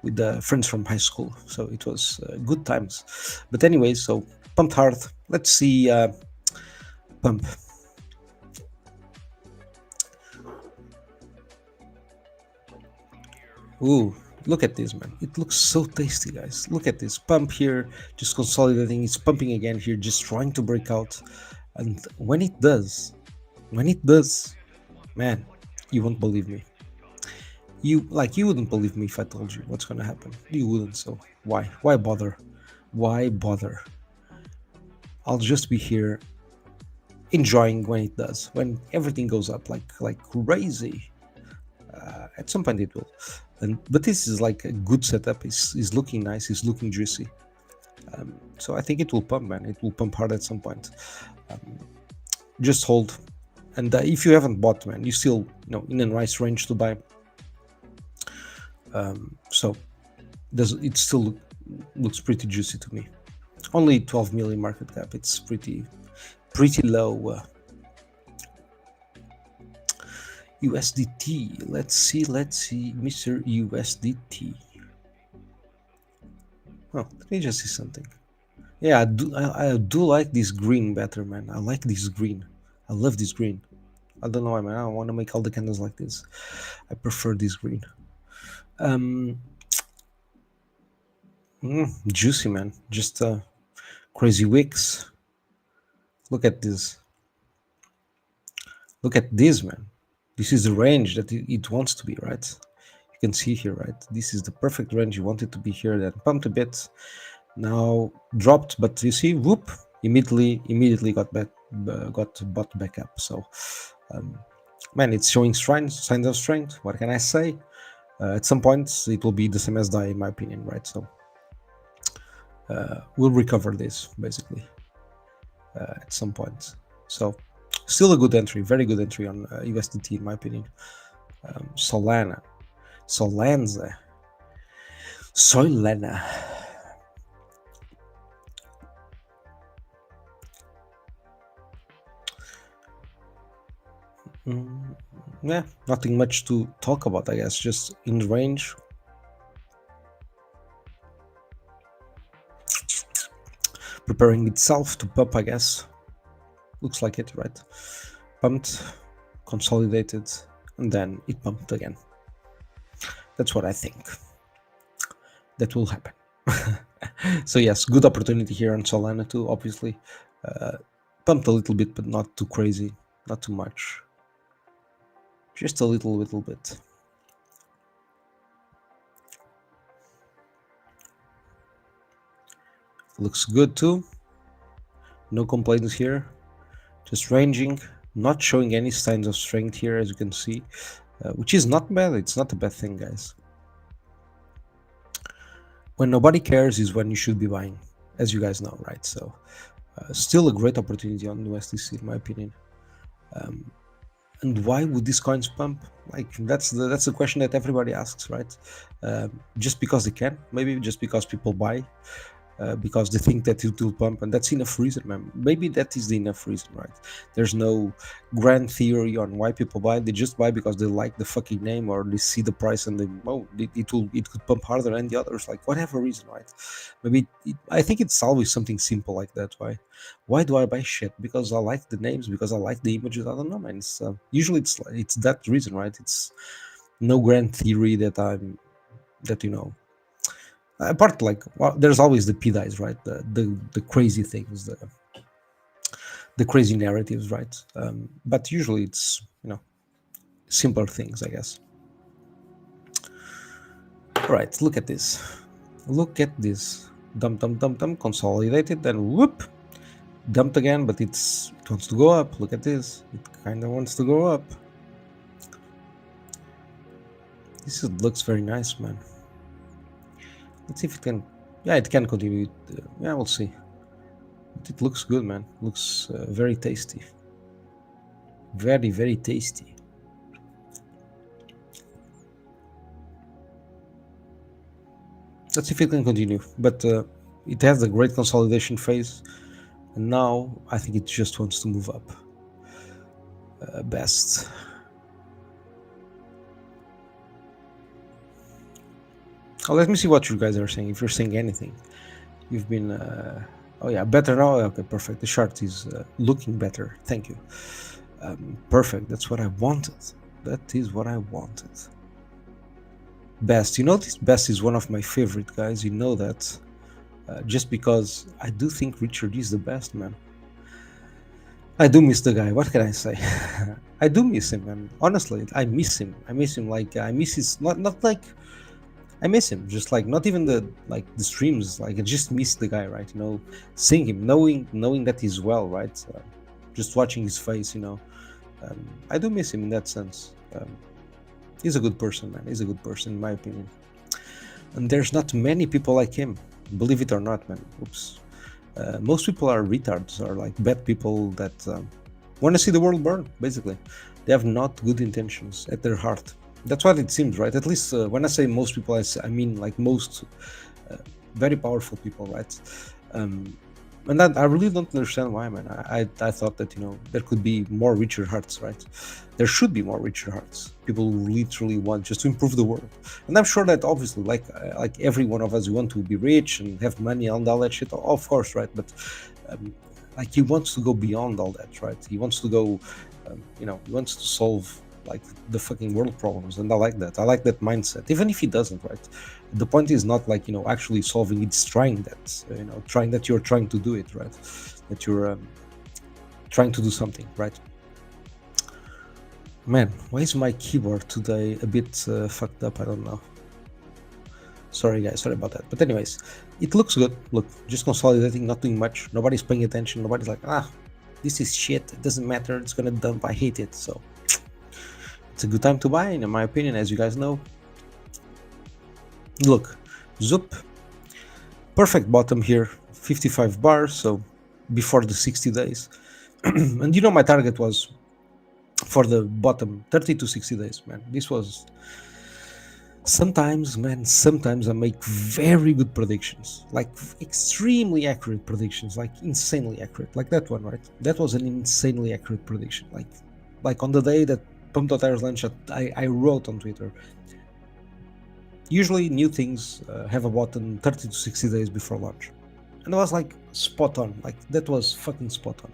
with friends from high school, so it was good times. But anyway, so pumped hard. Let's see pump. Ooh, look at this, man. It looks so tasty, guys. Look at this pump here, just consolidating. It's pumping again here, just trying to break out. And when it does, man, you won't believe me. You wouldn't believe me if I told you what's gonna happen. You wouldn't, so why bother? Why bother? I'll just be here enjoying when it does, when everything goes up like crazy. At some point it will, but this is like a good setup. It's looking nice. It's looking juicy. So I think it will pump, man. It will pump hard at some point. Just hold, and if you haven't bought, man, you still in a nice range to buy. So it still looks pretty juicy to me. Only 12 million market cap. It's pretty low. USDT. Let's see, Mr. USDT. Oh, let me just see something. Yeah, I do like this green better, man. I like this green. I love this green. I don't know why, man. I want to make all the candles like this. I prefer this green. Juicy, man. Just crazy wicks. Look at this. Look at this, man. This is the range that it wants to be, right? You can see here, right? This is the perfect range you want it to be here. Then pumped a bit, now dropped, but you see, whoop! Immediately got bought back up. So, man, it's showing signs of strength. What can I say? At some point, it will be the same as DAI, in my opinion, right? So, we'll recover this basically at some point. So, still a good entry, very good entry on USDT, in my opinion. Solana. Yeah, nothing much to talk about, I guess. Just in the range. Preparing itself to pump, I guess. Looks like it, right? Pumped, consolidated, and then it pumped again. That's what I think that will happen. So yes, good opportunity here on Solana too, obviously. Pumped a little bit, but not too crazy, not too much. Just a little bit. Looks good too. No complaints here. Just ranging, not showing any signs of strength here, as you can see, which is not bad. It's not a bad thing, guys. When nobody cares is when you should be buying, as you guys know, right? So still a great opportunity on USDC, in my opinion. And why would these coins pump? Like, that's the question that everybody asks, right? Just because they can, maybe just because people buy, because they think that it will pump, and that's enough reason, man. Maybe that is the enough reason, right? There's no grand theory on why people buy. They just buy because they like the fucking name, or they see the price and they, it could pump harder than the others, like whatever reason, right? Maybe I think it's always something simple like that. Why do I buy shit? Because I like the names, because I like the images. I don't know, man. It's usually it's that reason, right? It's no grand theory that Apart, like, well, there's always the pDAIs, right? The crazy things, the crazy narratives, right? But usually it's, you know, simpler things, I guess. All right, look at this. Look at this. Dump, consolidated, then whoop, dumped again, but it wants to go up. Look at this. It kind of wants to go up. This looks very nice, man. Let's see if it can. Yeah, it can continue. Yeah, we'll see. But it looks good, man. Looks very tasty. Very, very tasty. Let's see if it can continue. But it has a great consolidation phase. And now I think it just wants to move up. Best. Oh, let me see what you guys are saying. If you're saying anything, you've been. Oh yeah, better now. Okay, perfect. The chart is looking better. Thank you. Perfect. That's what I wanted. That is what I wanted. Best. You know, this Best is one of my favorite guys. You know that. Just because I do think Richard is the best, man. I do miss the guy. What can I say? I do miss him, man. Honestly, I miss him. I miss him. Like I miss his not like. I miss him. Just like not even the streams. Like I just miss the guy, right? You know, seeing him, knowing that he's well, right? Just watching his face, you know. I do miss him in that sense. He's a good person, man. He's a good person, in my opinion. And there's not many people like him. Believe it or not, man. Oops. Most people are retards, or like bad people that want to see the world burn, basically. They have not good intentions at their heart. That's what it seems, right? At least when I say most people, I mean like most very powerful people, right? And that, I really don't understand why, man. I thought that, you know, there could be more Richard Hearts, right? There should be more Richard Hearts. People who literally want just to improve the world. And I'm sure that obviously, like every one of us, we want to be rich and have money and all that shit, of course, right? But like he wants to go beyond all that, right? He wants to go, you know, he wants to solve like the fucking world problems, and I like that. I like that mindset, even if he doesn't, right? The point is not like, you know, actually solving, it's trying that, you know, trying that you're trying to do it, right? That you're trying to do something, right? Man, why is my keyboard today a bit fucked up? I don't know. Sorry guys, sorry about that. But anyways, it looks good. Look, just consolidating, not doing much. Nobody's paying attention. Nobody's like, this is shit, it doesn't matter, it's gonna dump, I hate it. So it's a good time to buy, in my opinion, as you guys know. Look, zoop, perfect bottom here, 55 bars, so before the 60 days. And you know, my target was for the bottom 30 to 60 days, man. This was sometimes, man, sometimes I make very good predictions, like extremely accurate predictions, like insanely accurate, like that one, right? That was an insanely accurate prediction. Like on the day that Pump.Tires launched, I wrote on Twitter, usually new things have a bottom 30 to 60 days before launch. And it was like spot on. Like that was fucking spot on.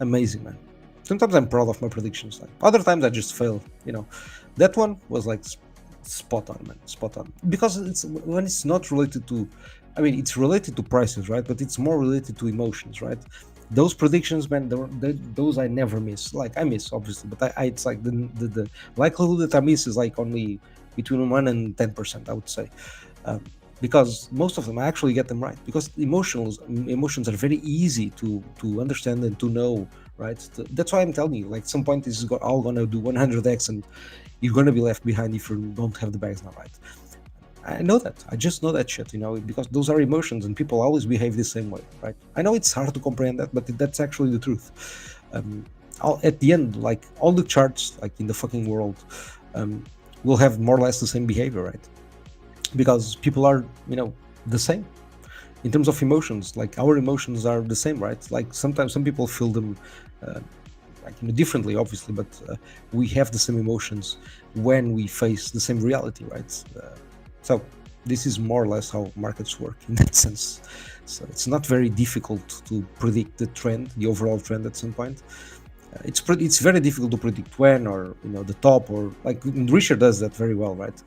Amazing, man. Sometimes I'm proud of my predictions. Like other times I just fail, you know. That one was like spot on, man. Spot on. Because it's when it's not related to, I mean, it's related to prices, right? But it's more related to emotions, right? Those predictions, man, those I never miss. Like I miss, obviously, but I it's like the likelihood that I miss is like only between 1 and 10%, I would say, because most of them I actually get them right. Because emotions are very easy to understand and to know, right? That's why I'm telling you, like, some point this is all gonna do 100x, and you're gonna be left behind if you don't have the bags now, right? I know that. I just know that shit, you know, because those are emotions and people always behave the same way, right? I know it's hard to comprehend that, but that's actually the truth. At the end, like all the charts, like in the fucking world, will have more or less the same behavior, right? Because people are, you know, the same in terms of emotions. Like our emotions are the same, right? Like sometimes some people feel them like, you know, differently, obviously, but we have the same emotions when we face the same reality, right? So this is more or less how markets work in that sense. So it's not very difficult to predict the trend, the overall trend at some point. It's very difficult to predict when, or the top, or like Richard does that very well, right?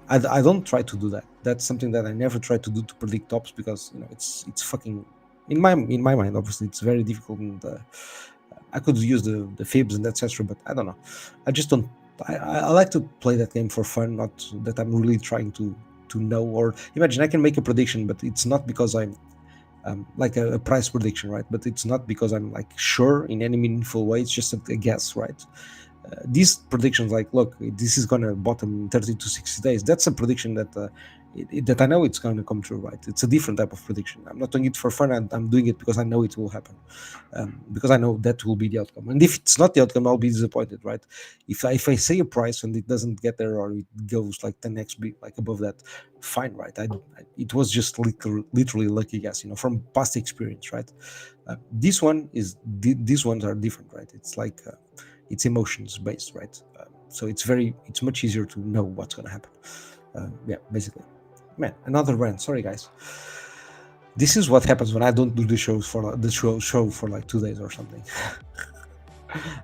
I don't try to do that. That's something that I never try to do, to predict tops, because it's fucking, in my mind, obviously it's very difficult, and I could use the fibs and etc. But I don't know. I just don't. I like to play that game for fun, not that I'm really trying to know, or imagine I can make a prediction, but it's not because I'm like a price prediction, right? But it's not because I'm like sure in any meaningful way. It's just a guess, right? These predictions, like, look, this is gonna bottom in 30 to 60 days. That's a prediction that that I know it's gonna come true, right? It's a different type of prediction. I'm not doing it for fun. I'm doing it because I know it will happen, because I know that will be the outcome. And if it's not the outcome, I'll be disappointed, right? If I say a price and it doesn't get there, or it goes like the next bit, like above that, fine, right? It was just literally lucky guess, from past experience, right? These ones are different, right? It's like it's emotions based, right? So it's much easier to know what's going to happen. Yeah, basically. Man, another rant. Sorry, guys. This is what happens when I don't do the show for like 2 days or something.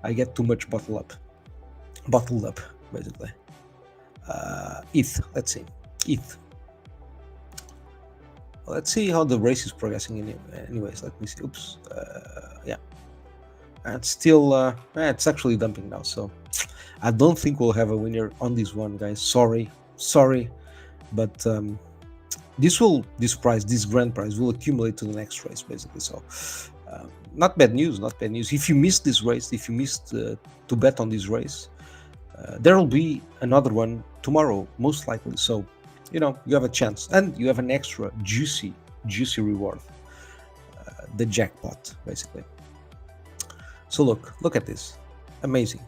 I get too much bottled up, basically. ETH. Let's see. ETH. Let's see how the race is progressing. Anyways, let me see. Oops. Yeah. It's still. It's actually dumping now. So I don't think we'll have a winner on this one, guys. Sorry. But this grand prize will accumulate to the next race, basically. So not bad news. If you missed this race, if you missed to bet on this race, there will be another one tomorrow, most likely. So you have a chance, and you have an extra juicy reward, the jackpot, basically. So look at this, amazing.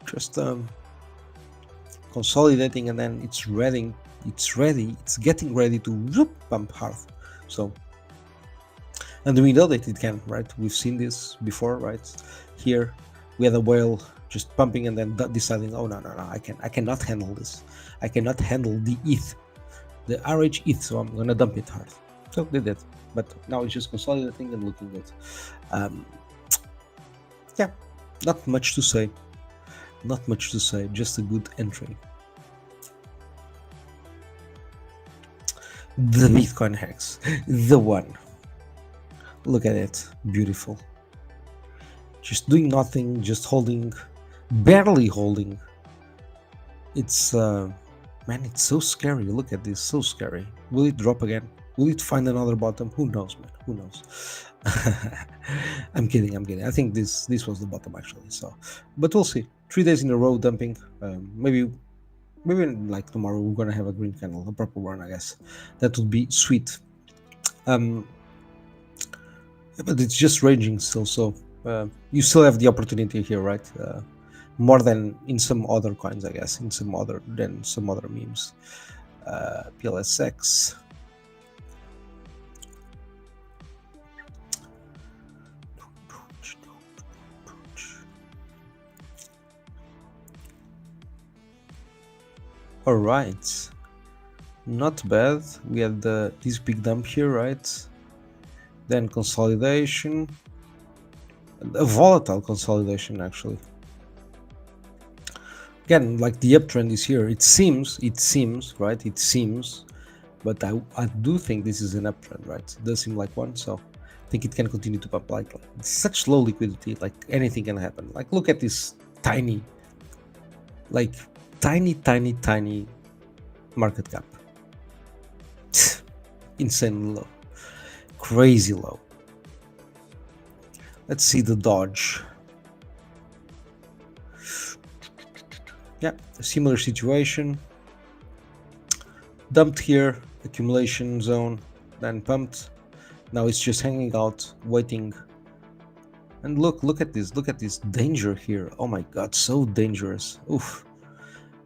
Just consolidating, and then it's getting ready to pump hard. So, and we know that it can, right? We've seen this before, right? Here we had a whale just pumping and then deciding, oh no, I cannot handle this. I cannot handle the ETH, the RH ETH, so I'm gonna dump it hard. So they did, but now it's just consolidating and looking good. Yeah, not much to say, just a good entry. The BitcoinHEX, the one. Look at it, beautiful. Just doing nothing, just holding, barely holding. It's man, it's so scary. Look at this, so scary. Will it drop again? Will it find another bottom? Who knows, man? Who knows? I'm kidding. I think this was the bottom, actually. So, but we'll see. 3 days in a row dumping. Maybe like tomorrow we're gonna have a green candle, a proper one, I guess. That would be sweet. But it's just ranging still, so you still have the opportunity here, right? More than in some other coins, I guess, in some other memes. PLSX. All right, not bad. We had this big dump here, right? Then consolidation, a volatile consolidation, actually. Again, like the uptrend is here. It seems, right? It seems, but I do think this is an uptrend, right? It does seem like one, so I think it can continue to pump. Like such low liquidity, like anything can happen. Like look at this tiny market cap. Insanely low, crazy low. Let's see the dodge. Yeah, a similar situation. Dumped here, accumulation zone, then pumped. Now it's just hanging out, waiting. And look at this danger here. Oh my god, so dangerous. Oof.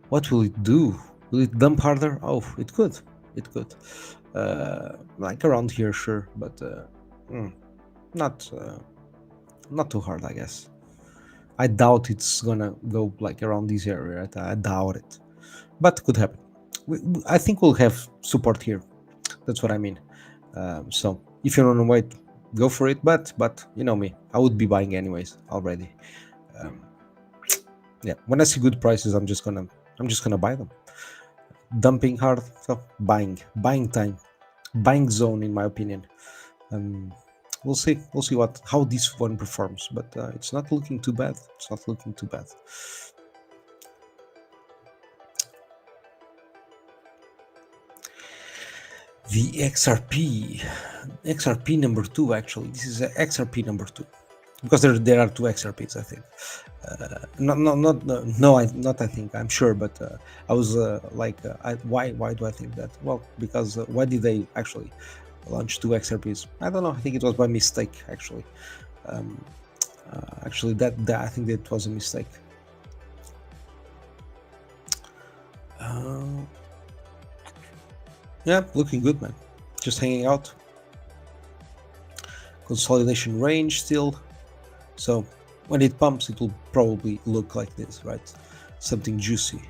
What will it do? Will it dump harder? Oh, it could. Like around here, sure, but not too hard, I guess. I doubt it's gonna go like around this area, right? I doubt it, but could happen. I think we'll have support here. That's what I mean. So if you want to wait, go for it. But you know me, I would be buying anyways already. Yeah, when I see good prices, I'm just gonna buy them. Dumping hard, so buying time, buying zone, in my opinion. We'll see how this one performs, but it's not looking too bad. It's not looking too bad. The XRP number 2, actually, this is a XRP number 2, because there are two XRPs, I think. Not I think, I'm sure, but I was why do I think that? Well, because why did they actually launch two XRPs? I don't know. I think it was by mistake, actually. Actually, that I think that was a mistake. Yeah, looking good, man. Just hanging out. Consolidation range still. So when it pumps, it will probably look like this, right? Something juicy.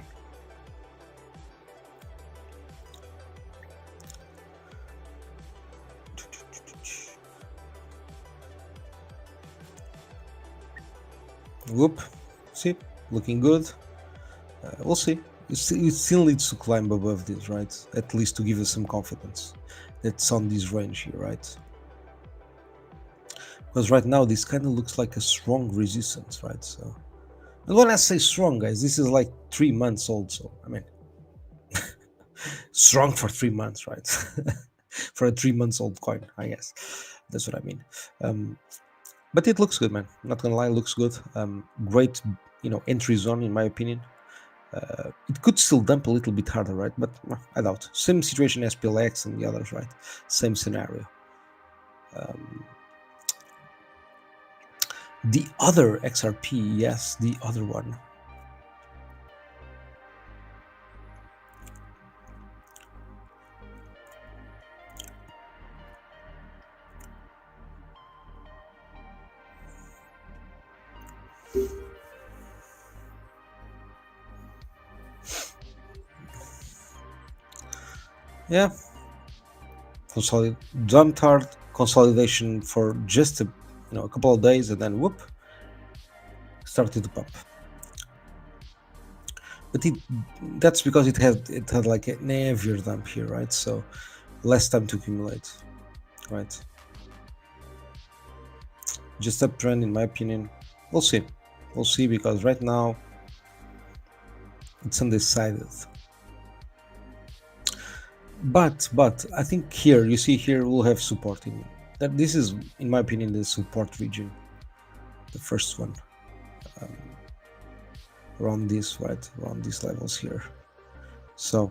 Whoop. See, looking good. We'll see. It still needs to climb above this, right? At least to give us some confidence that's on this range here, right? Because right now this kind of looks like a strong resistance, right? So, and when I say strong, guys, this is like 3 months old. So I mean, strong for 3 months, right? For a 3 months old coin, I guess. That's what I mean. But it looks good, man. Not gonna lie, it looks good. Great, entry zone in my opinion. It could still dump a little bit harder, right? But I doubt. Same situation as PLSX and the others, right? Same scenario. The other XRP, yes, the other one. Yeah, dumped hard, consolidation for just a couple of days, and then whoop, started to pump. But that's because it had like an heavier dump here, right? So less time to accumulate, right? Just uptrend, in my opinion. We'll see, because right now it's undecided. But I think here, you see here, we'll have support in that. This is, in my opinion, the support region, the first one, around this, right? Around these levels here. So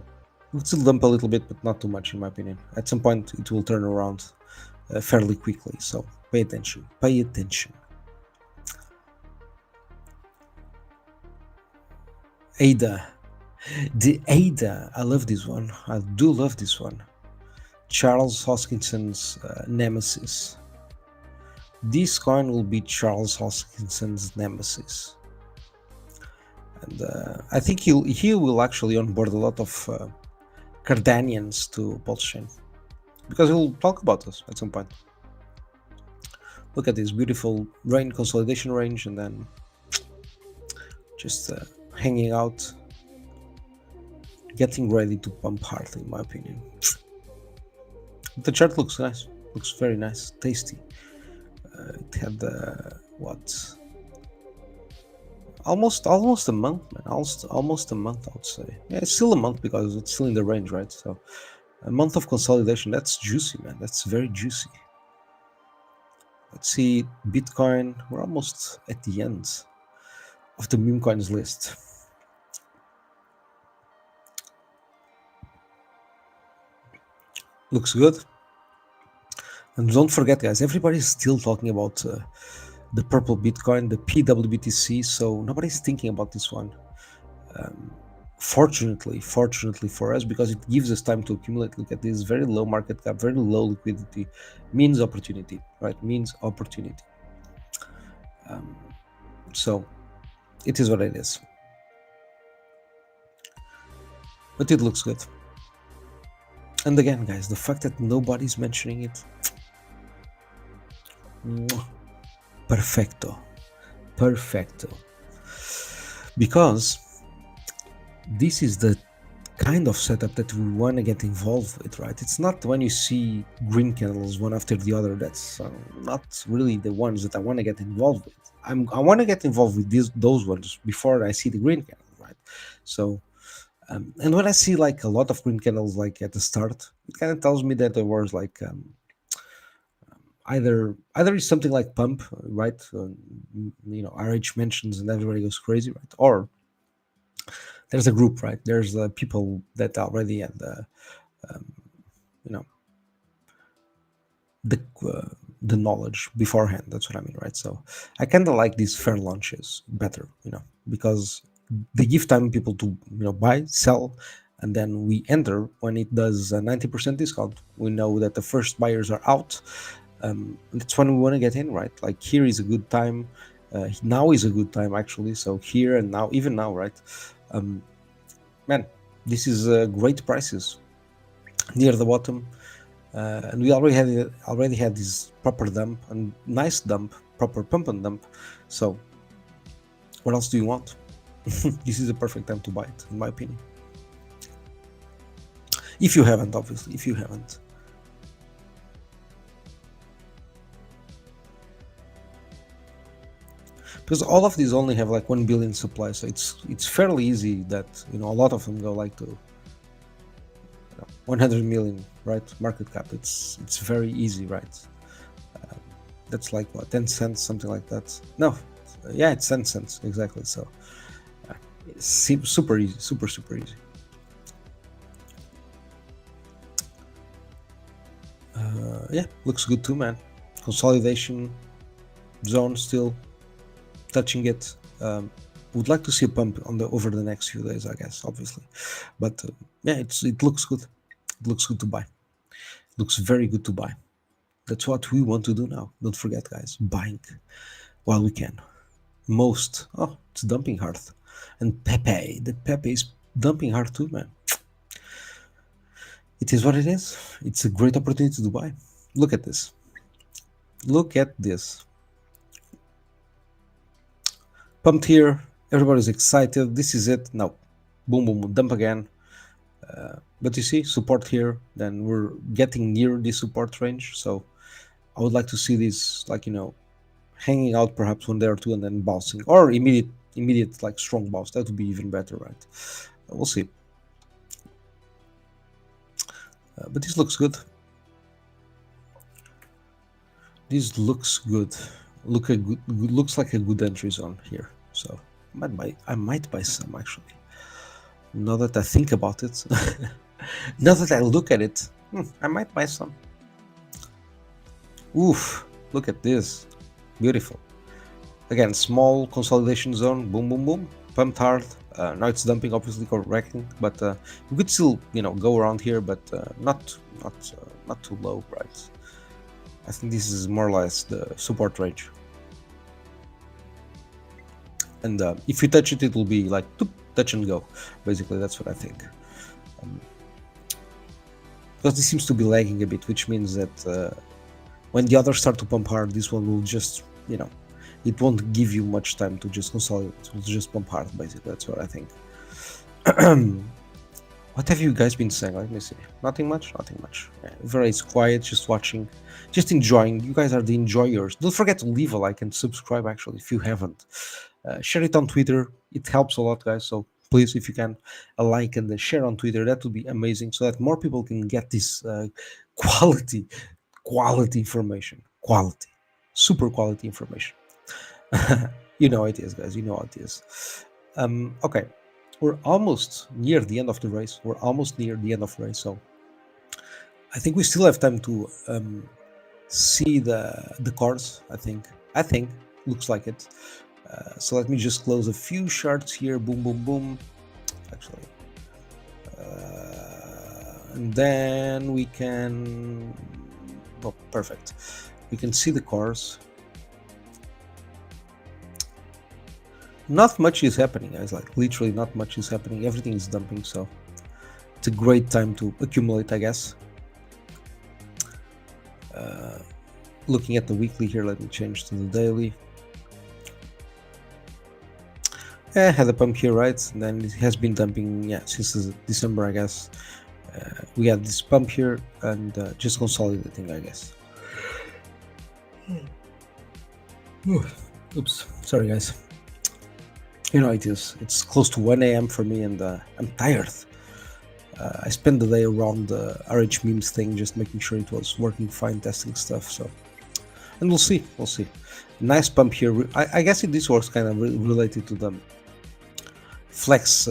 we'll still dump a little bit, but not too much, in my opinion. At some point, it will turn around fairly quickly. So pay attention. Pay attention. ADA. The ADA, I love this one. I do love this one. Charles Hoskinson's nemesis. This coin will be Charles Hoskinson's nemesis, and I think he will actually onboard a lot of Cardanians to PulseChain, because he'll talk about us at some point. Look at this beautiful consolidation range, and then just hanging out, getting ready to pump hard, in my opinion. The chart looks nice, looks very nice, tasty. It had almost a month, man. Almost a month, I would say. Yeah, it's still a month because it's still in the range, right? So a month of consolidation, that's juicy, man. That's very juicy. Let's see, Bitcoin. We're almost at the end of the meme coins list. Looks good. And don't forget, guys, everybody's still talking about the purple Bitcoin, the PWBTC, so nobody's thinking about this one. Fortunately for us, because it gives us time to accumulate. Look at this, very low market cap, very low liquidity, means opportunity, right? Means opportunity. So it is what it is. But it looks good. And again, guys, the fact that nobody's mentioning it, Perfecto. Because this is the kind of setup that we want to get involved with, right? It's not when you see green candles one after the other. That's not really the ones that I want to get involved with. I want to get involved with those ones before I see the green candle, right? So, and when I see like a lot of green candles like at the start, it kind of tells me that there was like either it's something like pump, right? RH mentions and everybody goes crazy, right? Or there's a group, right? There's people that already had you know the knowledge beforehand. That's what I mean, right? So I kind of like these fair launches better, because they give time people to buy, sell, and then we enter when it does a 90% discount. We know that the first buyers are out. That's when we want to get in, right? Like here is a good time. Now is a good time actually. So here and now, even now, right? Man, this is great prices near the bottom, and we already had this proper dump and nice dump, proper pump and dump. So what else do you want? This is the perfect time to buy it, in my opinion. If you haven't, obviously, if you haven't. Because all of these only have like 1 billion supply, so it's fairly easy that a lot of them go like to 100 million, right? Market cap. It's very easy, right? That's like what, 10 cents, something like that. No, yeah, it's 10 cents exactly. So it's super easy, super easy. Yeah, looks good too, man. Consolidation zone still touching it. Would like to see a pump over the next few days, I guess, obviously, but yeah, it looks good. It looks good to buy. It looks very good to buy. That's what we want to do now. Don't forget, guys, buying while we can. It's dumping hard, and the Pepe is dumping hard too, man. It is what it is. It's a great opportunity to buy. Look at this. Look at this. Pumped here, everybody's excited. This is it. Now, boom, dump again. But you see, support here. Then we're getting near the support range. So I would like to see this, like hanging out perhaps 1 day or two and then bouncing, or immediate like strong bounce. That would be even better, right? We'll see. But this looks good. This looks good. Looks like a good entry zone here. So I might buy some actually. Now that I think about it, now that I look at it, I might buy some. Oof! Look at this, beautiful. Again, small consolidation zone. Boom, pumped hard. Now it's dumping, obviously correcting, but you could still go around here, but not too low, right? I think this is more or less the support range. And if you touch it, it will be like touch and go. Basically, that's what I think. Because this seems to be lagging a bit, which means that when the others start to pump hard, this one will just, it won't give you much time to just consolidate. It will just pump hard, basically. That's what I think. What have you guys been saying? Let me see. Nothing much. Yeah, very quiet, just watching, just enjoying. You guys are the enjoyers. Don't forget to leave a like and subscribe, actually, if you haven't. Share it on Twitter. It helps a lot, guys. So please, if you can, a like and a share on Twitter. That would be amazing, so that more people can get this quality information. Super quality information. You know it is, guys. You know how it is. Okay. We're almost near the end of the race. So I think we still have time to see the cars. I think looks like it. So let me just close a few charts here. Boom. Actually, and then we can. Oh, perfect. We can see the cars. Not much is happening, guys. Like literally, not much is happening. Everything is dumping, so it's a great time to accumulate, I guess. looking at the weekly here, let me change to the daily. Had a pump here, right? And then it has been dumping, since December, I guess. We had this pump here and just consolidating, I guess. Oops, sorry guys. You know it is. It's close to 1 a.m. for me, and I'm tired. I spent the day around the RH memes thing, just making sure it was working fine, testing stuff. So, and we'll see. Nice pump here. I guess this was kind of related to the flex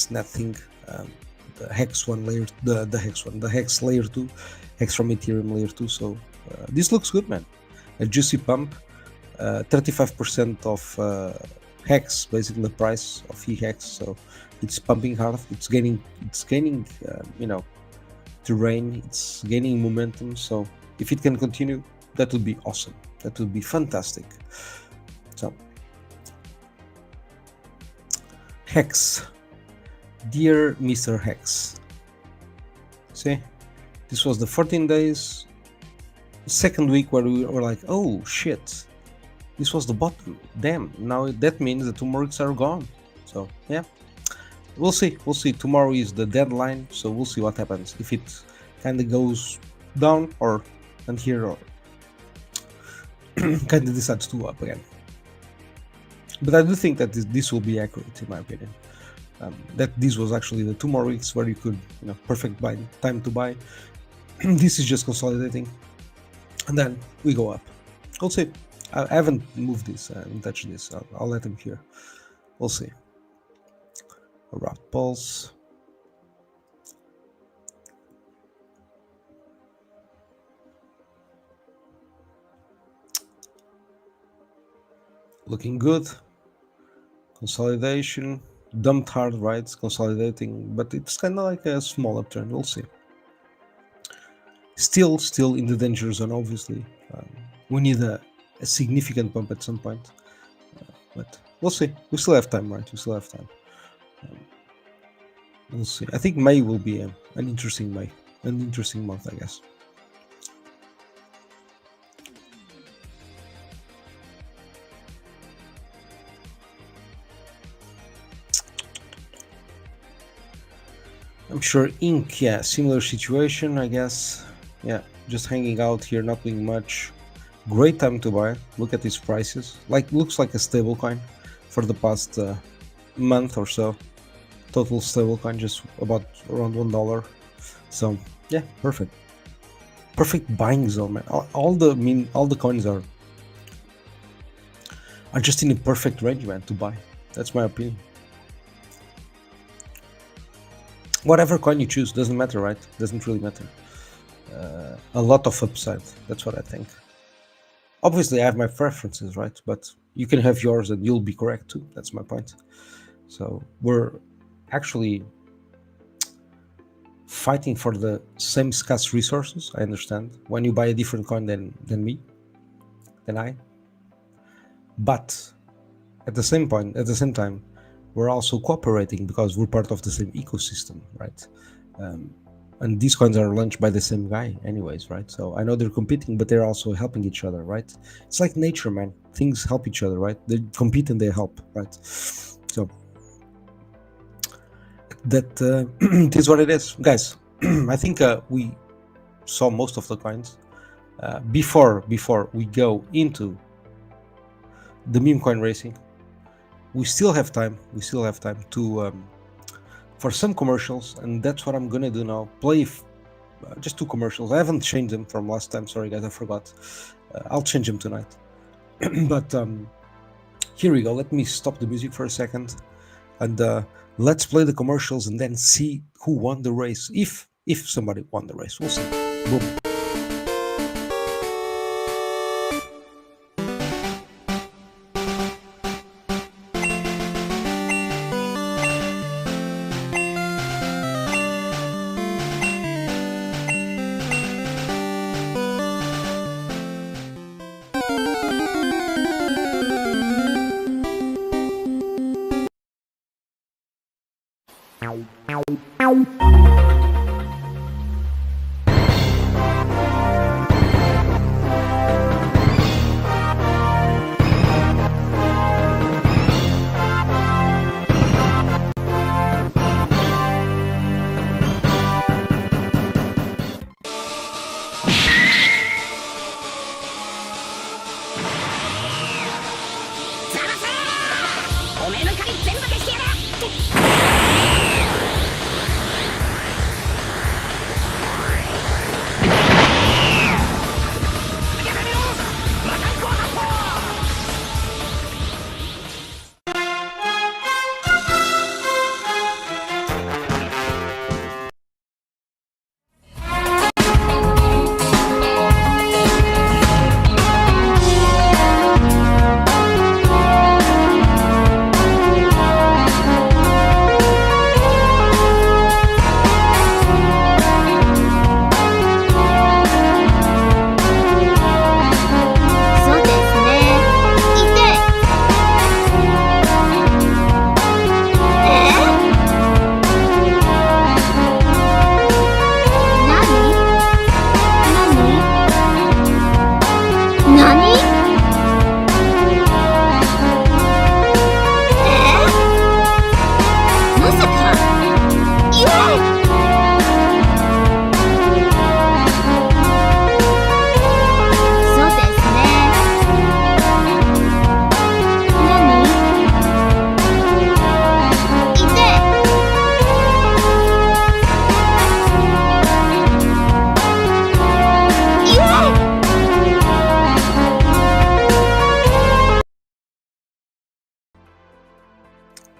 net thing. The hex one layer, the hex layer 2, hex from Ethereum layer 2. So this looks good, man. A juicy pump, 35% of hex, basically the price of eHEX. So it's pumping hard. It's gaining terrain. It's gaining momentum. So if it can continue, that would be awesome. That would be fantastic. So Hex. Dear Mr. Hex, see, this was the 14 days, second week where we were like, oh shit, this was the bottom. Damn, now that means the 2 more weeks are gone. So yeah, we'll see. Tomorrow is the deadline, so we'll see what happens. If it kind of goes down and here, or kind of decides to up again. But I do think that this will be accurate, in my opinion. That this was actually the 2 more weeks where you could, perfect time to buy. This is just consolidating, and then we go up. We'll see. I haven't moved this and touched this. I'll let him here. We'll see. A wrapped pulse. Looking good. Consolidation. Dumped hard, right? Consolidating, but it's kind of like a small upturn. We'll see. Still in the danger zone, obviously. We need a significant pump at some point, but we'll see. We still have time, right? We still have time. We'll see. I think May will be an interesting month, I guess. I'm sure Inc, similar situation, I guess. Just hanging out here, not doing much. Great time to buy. Look at these prices. Looks like a stable coin for the past month or so. Total stable coin, just about around $1. So yeah, perfect buying zone, man. All the coins are just in a perfect range, man, to buy. That's my opinion. Whatever coin you choose, doesn't matter, right? Doesn't really matter. A lot of upside, that's what I think. Obviously, I have my preferences, right? But you can have yours and you'll be correct too. That's my point. So we're actually fighting for the same scarce resources. I understand. When you buy a different coin than I. But at the same time, we're also cooperating because we're part of the same ecosystem, right? And these coins are launched by the same guy anyways, right? So I know they're competing, but they're also helping each other, right? It's like nature, man. Things help each other, right? They compete and they help, right? So that it is what it is, guys. I think we saw most of the coins. Before we go into the meme coin racing, we still have time to for some commercials, and that's what I'm gonna do now. Play just 2 commercials. I haven't changed them from last time. Sorry guys, I forgot. I'll change them tonight. But here we go. Let me stop the music for a second, and let's play the commercials and then see who won the race. If somebody won the race, we'll see. Boom.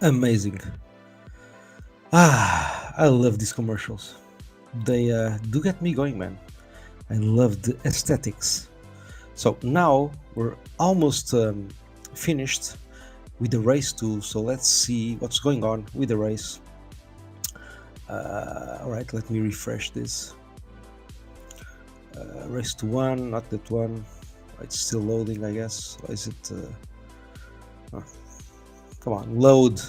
Amazing. I love these commercials. They do get me going, man. I love the aesthetics. So now we're almost finished with the race too. So let's see what's going on with the race. All right, let me refresh this. Race to one, not that one. It's still loading, I guess. Why is it? Oh, come on, load.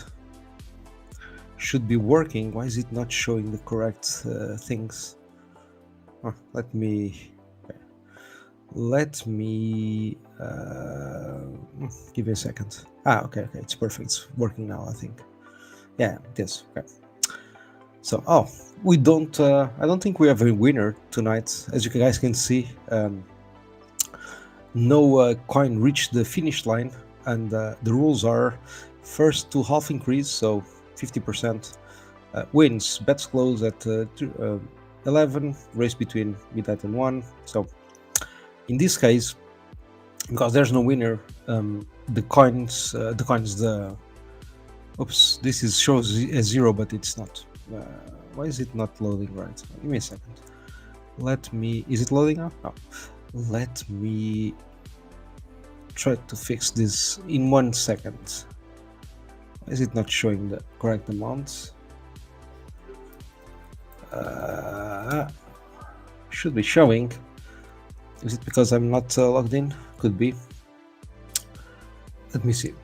Should be working. Why is it not showing the correct things? Let me give me a second. Okay, it's perfect. It's working now, I think. Yeah, it is. Okay. So, we don't. I don't think we have a winner tonight, as you guys can see. No coin reached the finish line, and the rules are first to half increase, so 50% wins. Bets close at 11. Race between midnight and 1. So in this case, because there's no winner, oops, this shows a 0, but it's not. Why is it not loading right? Give me a second. Is it loading now? No. Let me try to fix this in 1 second. Why is it not showing the correct amounts? Should be showing. Is it because I'm not logged in? Could be. Let me see.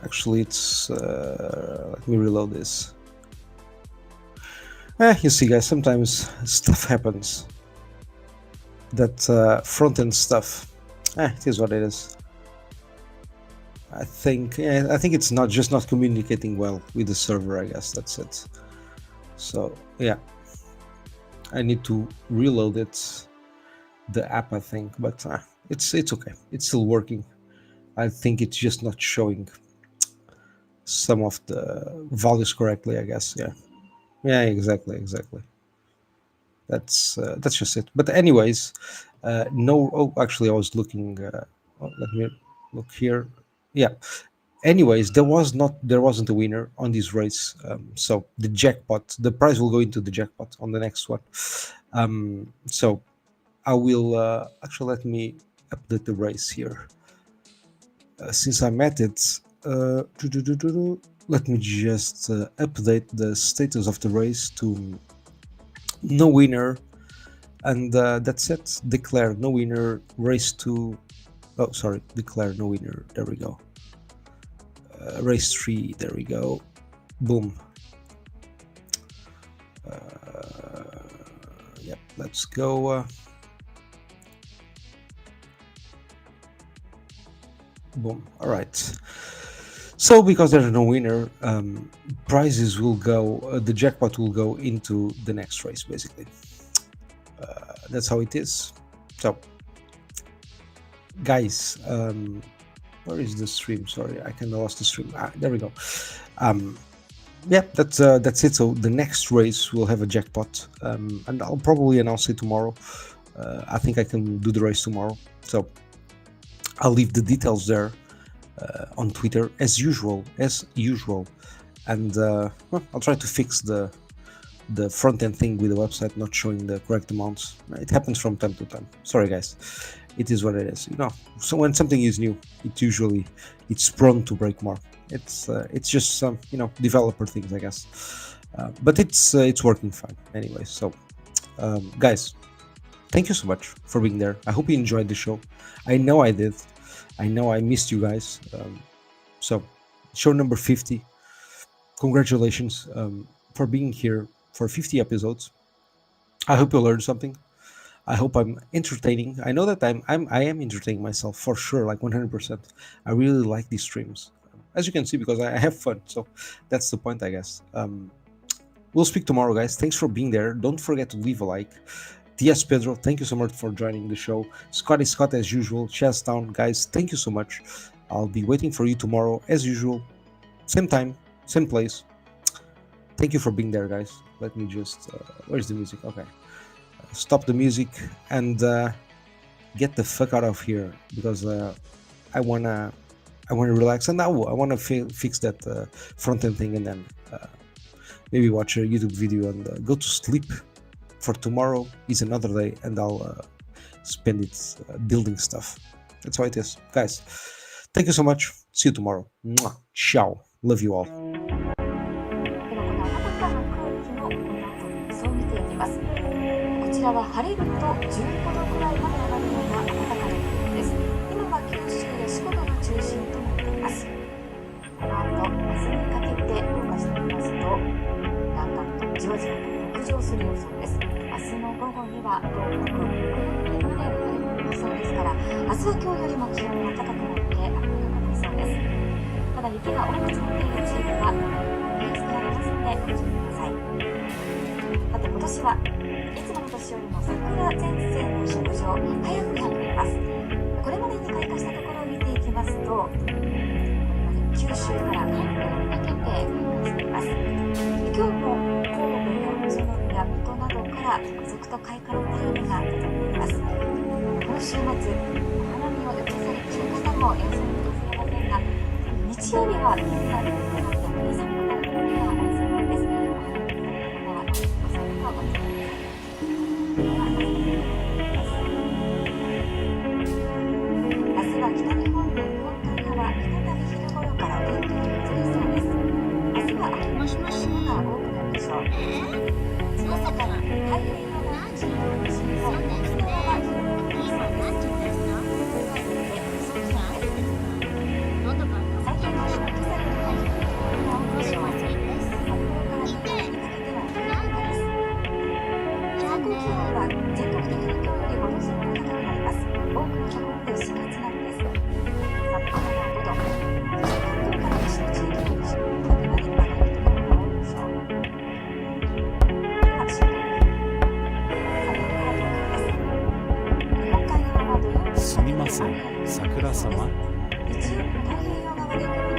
Actually, it's let me reload this. You see, guys, sometimes stuff happens. That front-end stuff. It is what it is. I think it's not communicating well with the server. I guess that's it. So yeah, I need to reload it, the app, I think, but it's okay. It's still working. I think it's just not showing some of the values correctly, I guess. Yeah, exactly. That's just it. But anyways, actually I was looking. Let me look here. Yeah. Anyways, there wasn't a winner on this race. So the prize will go into the jackpot on the next one. So I will actually, let me update the race here. Since I'm at it, let me just update the status of the race to no winner, and that's it. Declare no winner. Race to declare no winner. There we go. Race 3, there we go. Boom. Yep, let's go. Boom. All right. So because there's no winner, prizes will go, the jackpot will go into the next race, basically. That's how it is. So, guys, where is the stream? Sorry, I kind of lost the stream. There we go. Yeah, that's it. So the next race will have a jackpot, and I'll probably announce it tomorrow. I think I can do the race tomorrow. So I'll leave the details there on Twitter as usual, and I'll try to fix the front end thing with the website not showing the correct amounts. It happens from time to time. Sorry, guys. It is what it is. So when something is new, it's prone to break more. It's just some developer things, I guess. But it's working fine anyway. So guys, thank you so much for being there. I hope you enjoyed the show. I know I did. I know I missed you guys. So show number 50. Congratulations for being here for 50 episodes. I hope you learned something. I hope I'm entertaining. I know that I am entertaining myself for sure, like 100%. I really like these streams, as you can see, because I have fun. So that's the point, I guess. We'll speak tomorrow, guys. Thanks for being there. Don't forget to leave a like. Yes, Pedro, thank you so much for joining the show. Scott, as usual. Chestown, guys, thank you so much. I'll be waiting for you tomorrow, as usual. Same time, same place. Thank you for being there, guys. Let me just... where's the music? Okay. Stop the music. And get the fuck out of here because I wanna relax, and now I wanna fix that front end thing, and then maybe watch a YouTube video and go to sleep. For tomorrow is another day, and I'll spend it building stuff. That's how it is, guys. Thank you so much. See you tomorrow. Mwah. Ciao. Love you all. ではこの暖かな空気のこの後の予想を見ていきます。こちらは晴れると15度くらいまで上がるような暖かな空気です。今は九州や四国が中心となっています。この後、明日にかけて動かしてみますと、だんだんとじわじわと北上する予想です。明日の午後には東北、北陸まで晴れる予想ですから、明日は今日よりも気温が高くなって暖かくなりそうです。ただ雪が多く積もっている地域は平地にありますのでご注意ください。さて今年はいつもの年よりも桜前線の北上早くなっています。これまでに開花したところを見ていきますと、これまで九州から関東にかけて開花しています。今日も神戸や宇都宮、水戸などから続々と開花の便りが届いています。この週末、お花見を予定されている方もいらっしゃるかもしれませんが、日曜日は天気が良くなってより寒くなるところがありそうなんです。お花見に行かれる方はお散歩をお願いします。明日は北日本の日本海側、再び昼頃から天気が崩れそうです。明日は雨の降るところが多くなるでしょう。その他、太平洋側の地域の西日本、沖縄は広く降りそうです。というわけで、予想気温です。最近の今朝よりも低いところが多いでしょう。札幌から新潟にかけては冬型です。最高気温は全国的に今日より5度前後高くなります。多くのところで4月並みです。札幌は5度、そして関東から西の地域の西の方まで上がるところが多いでしょう。では週間予報。札幌から東京です。日本海側は土曜日すみません、桜様。日曜日の太平洋側で雲